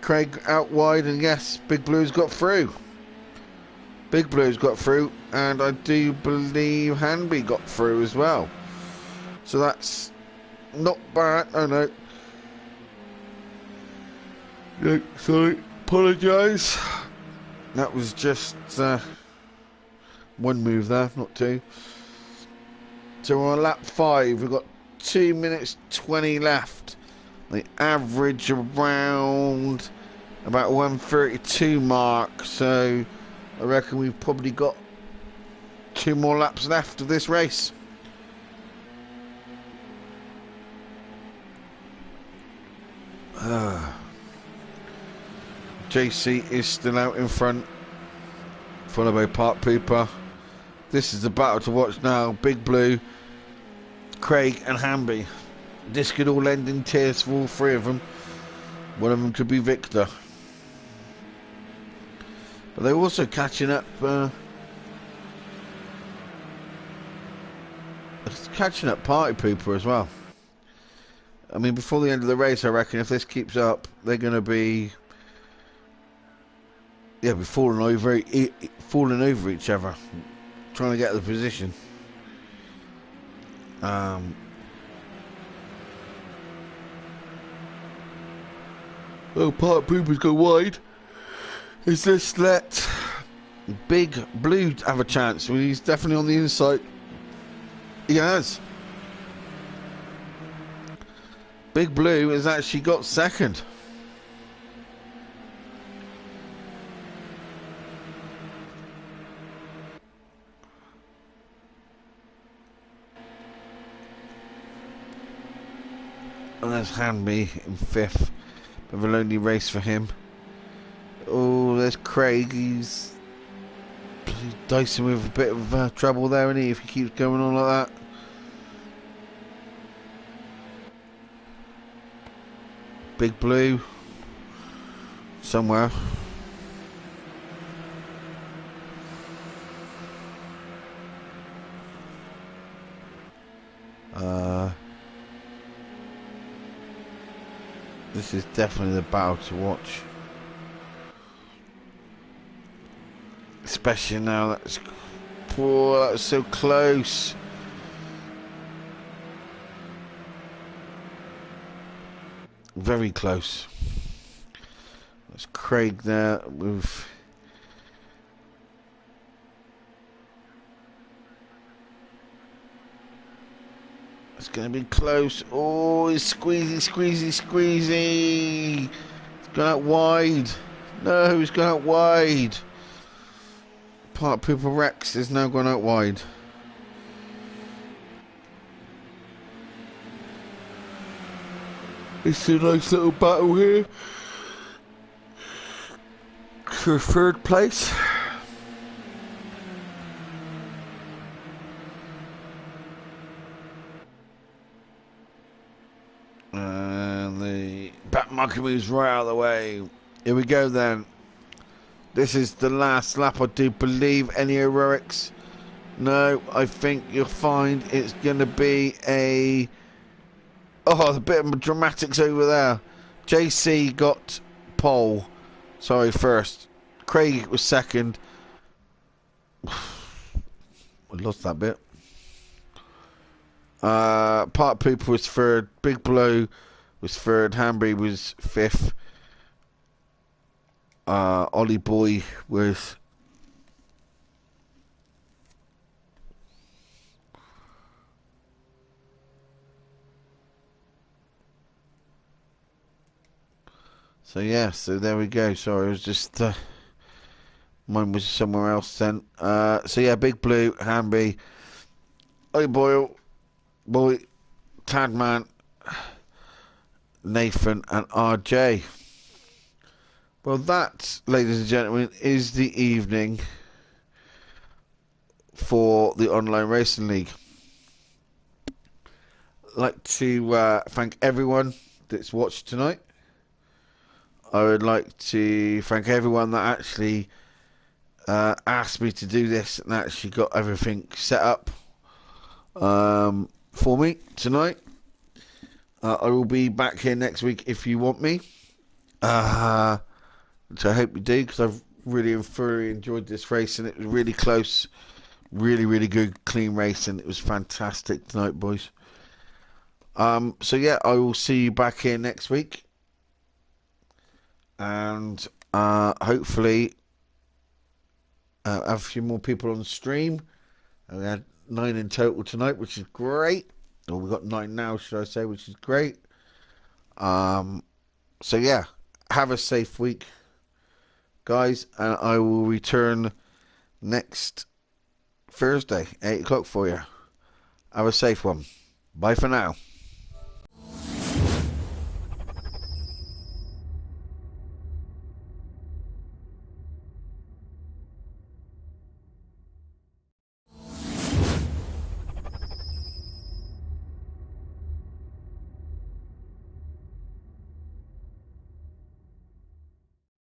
Craig out wide, and yes, Big Blue's got through. Big Blue's got through, and I do believe Hanby got through as well. So that's not bad. Oh no. No, sorry, apologise. That was just one move there, not two. So we're on lap 5. We've got 2 minutes 20 left. The average around about 1:32 mark. So I reckon we've probably got 2 more laps left of this race. JC is still out in front, followed by Part Pooper. This is the battle to watch now. Big Blue, Craig and Hanby. This could all end in tears for all 3 of them. One of them could be Victor. But they're also catching up. Catching up Party Pooper as well. I mean, before the end of the race, I reckon if this keeps up, they're going to be falling over each other, trying to get the position. Oh, Part Pooper's go wide. Is this let Big Blue have a chance? Well, he's definitely on the inside. He has. Big Blue has actually got second. And there's Hanby in 5th. Bit of a lonely race for him. Oh, there's Craig. He's dicing with a bit of trouble there, isn't he, if he keeps going on like that. Big Blue somewhere. This is definitely the battle to watch. Especially now that was so close. Very close. There's Craig there with it's going to be close. Oh, he's squeezy. He's gone out wide. No, he's gone out wide. Part Pooper Rex has now gone out wide. It's a nice little battle here for 3rd place. And the back marker moves right out of the way. Here we go then. This is the last lap, I do believe. Any heroics? No, I think you'll find it's going to be a... Oh, a bit of dramatics over there. JC got pole. Sorry, first. Craig was second. I lost that bit. Part Pooper was 3rd. Big Blue was 3rd. Hanby was 5th. Ollie Boy was so there we go. Sorry, it was just mine was somewhere else then. So yeah, Big Blue, Hanby, Ollie Boy, Tadman, Nathan and RJ. Well, that, ladies and gentlemen, is the evening for the Online Racing League. I'd like to thank everyone that's watched tonight. I would like to thank everyone that actually asked me to do this and actually got everything set up for me tonight. I will be back here next week if you want me. Which I hope you do, because I've really and thoroughly enjoyed this race, and it was really close. Really, really good, clean race, and it was fantastic tonight, boys. So yeah, I will see you back here next week, and hopefully have a few more people on the stream. And we had 9 in total tonight, which is great. Or we've got 9 now, should I say, which is great. So yeah, have a safe week, guys, and I will return next Thursday, 8 o'clock for you. Have a safe one. Bye for now.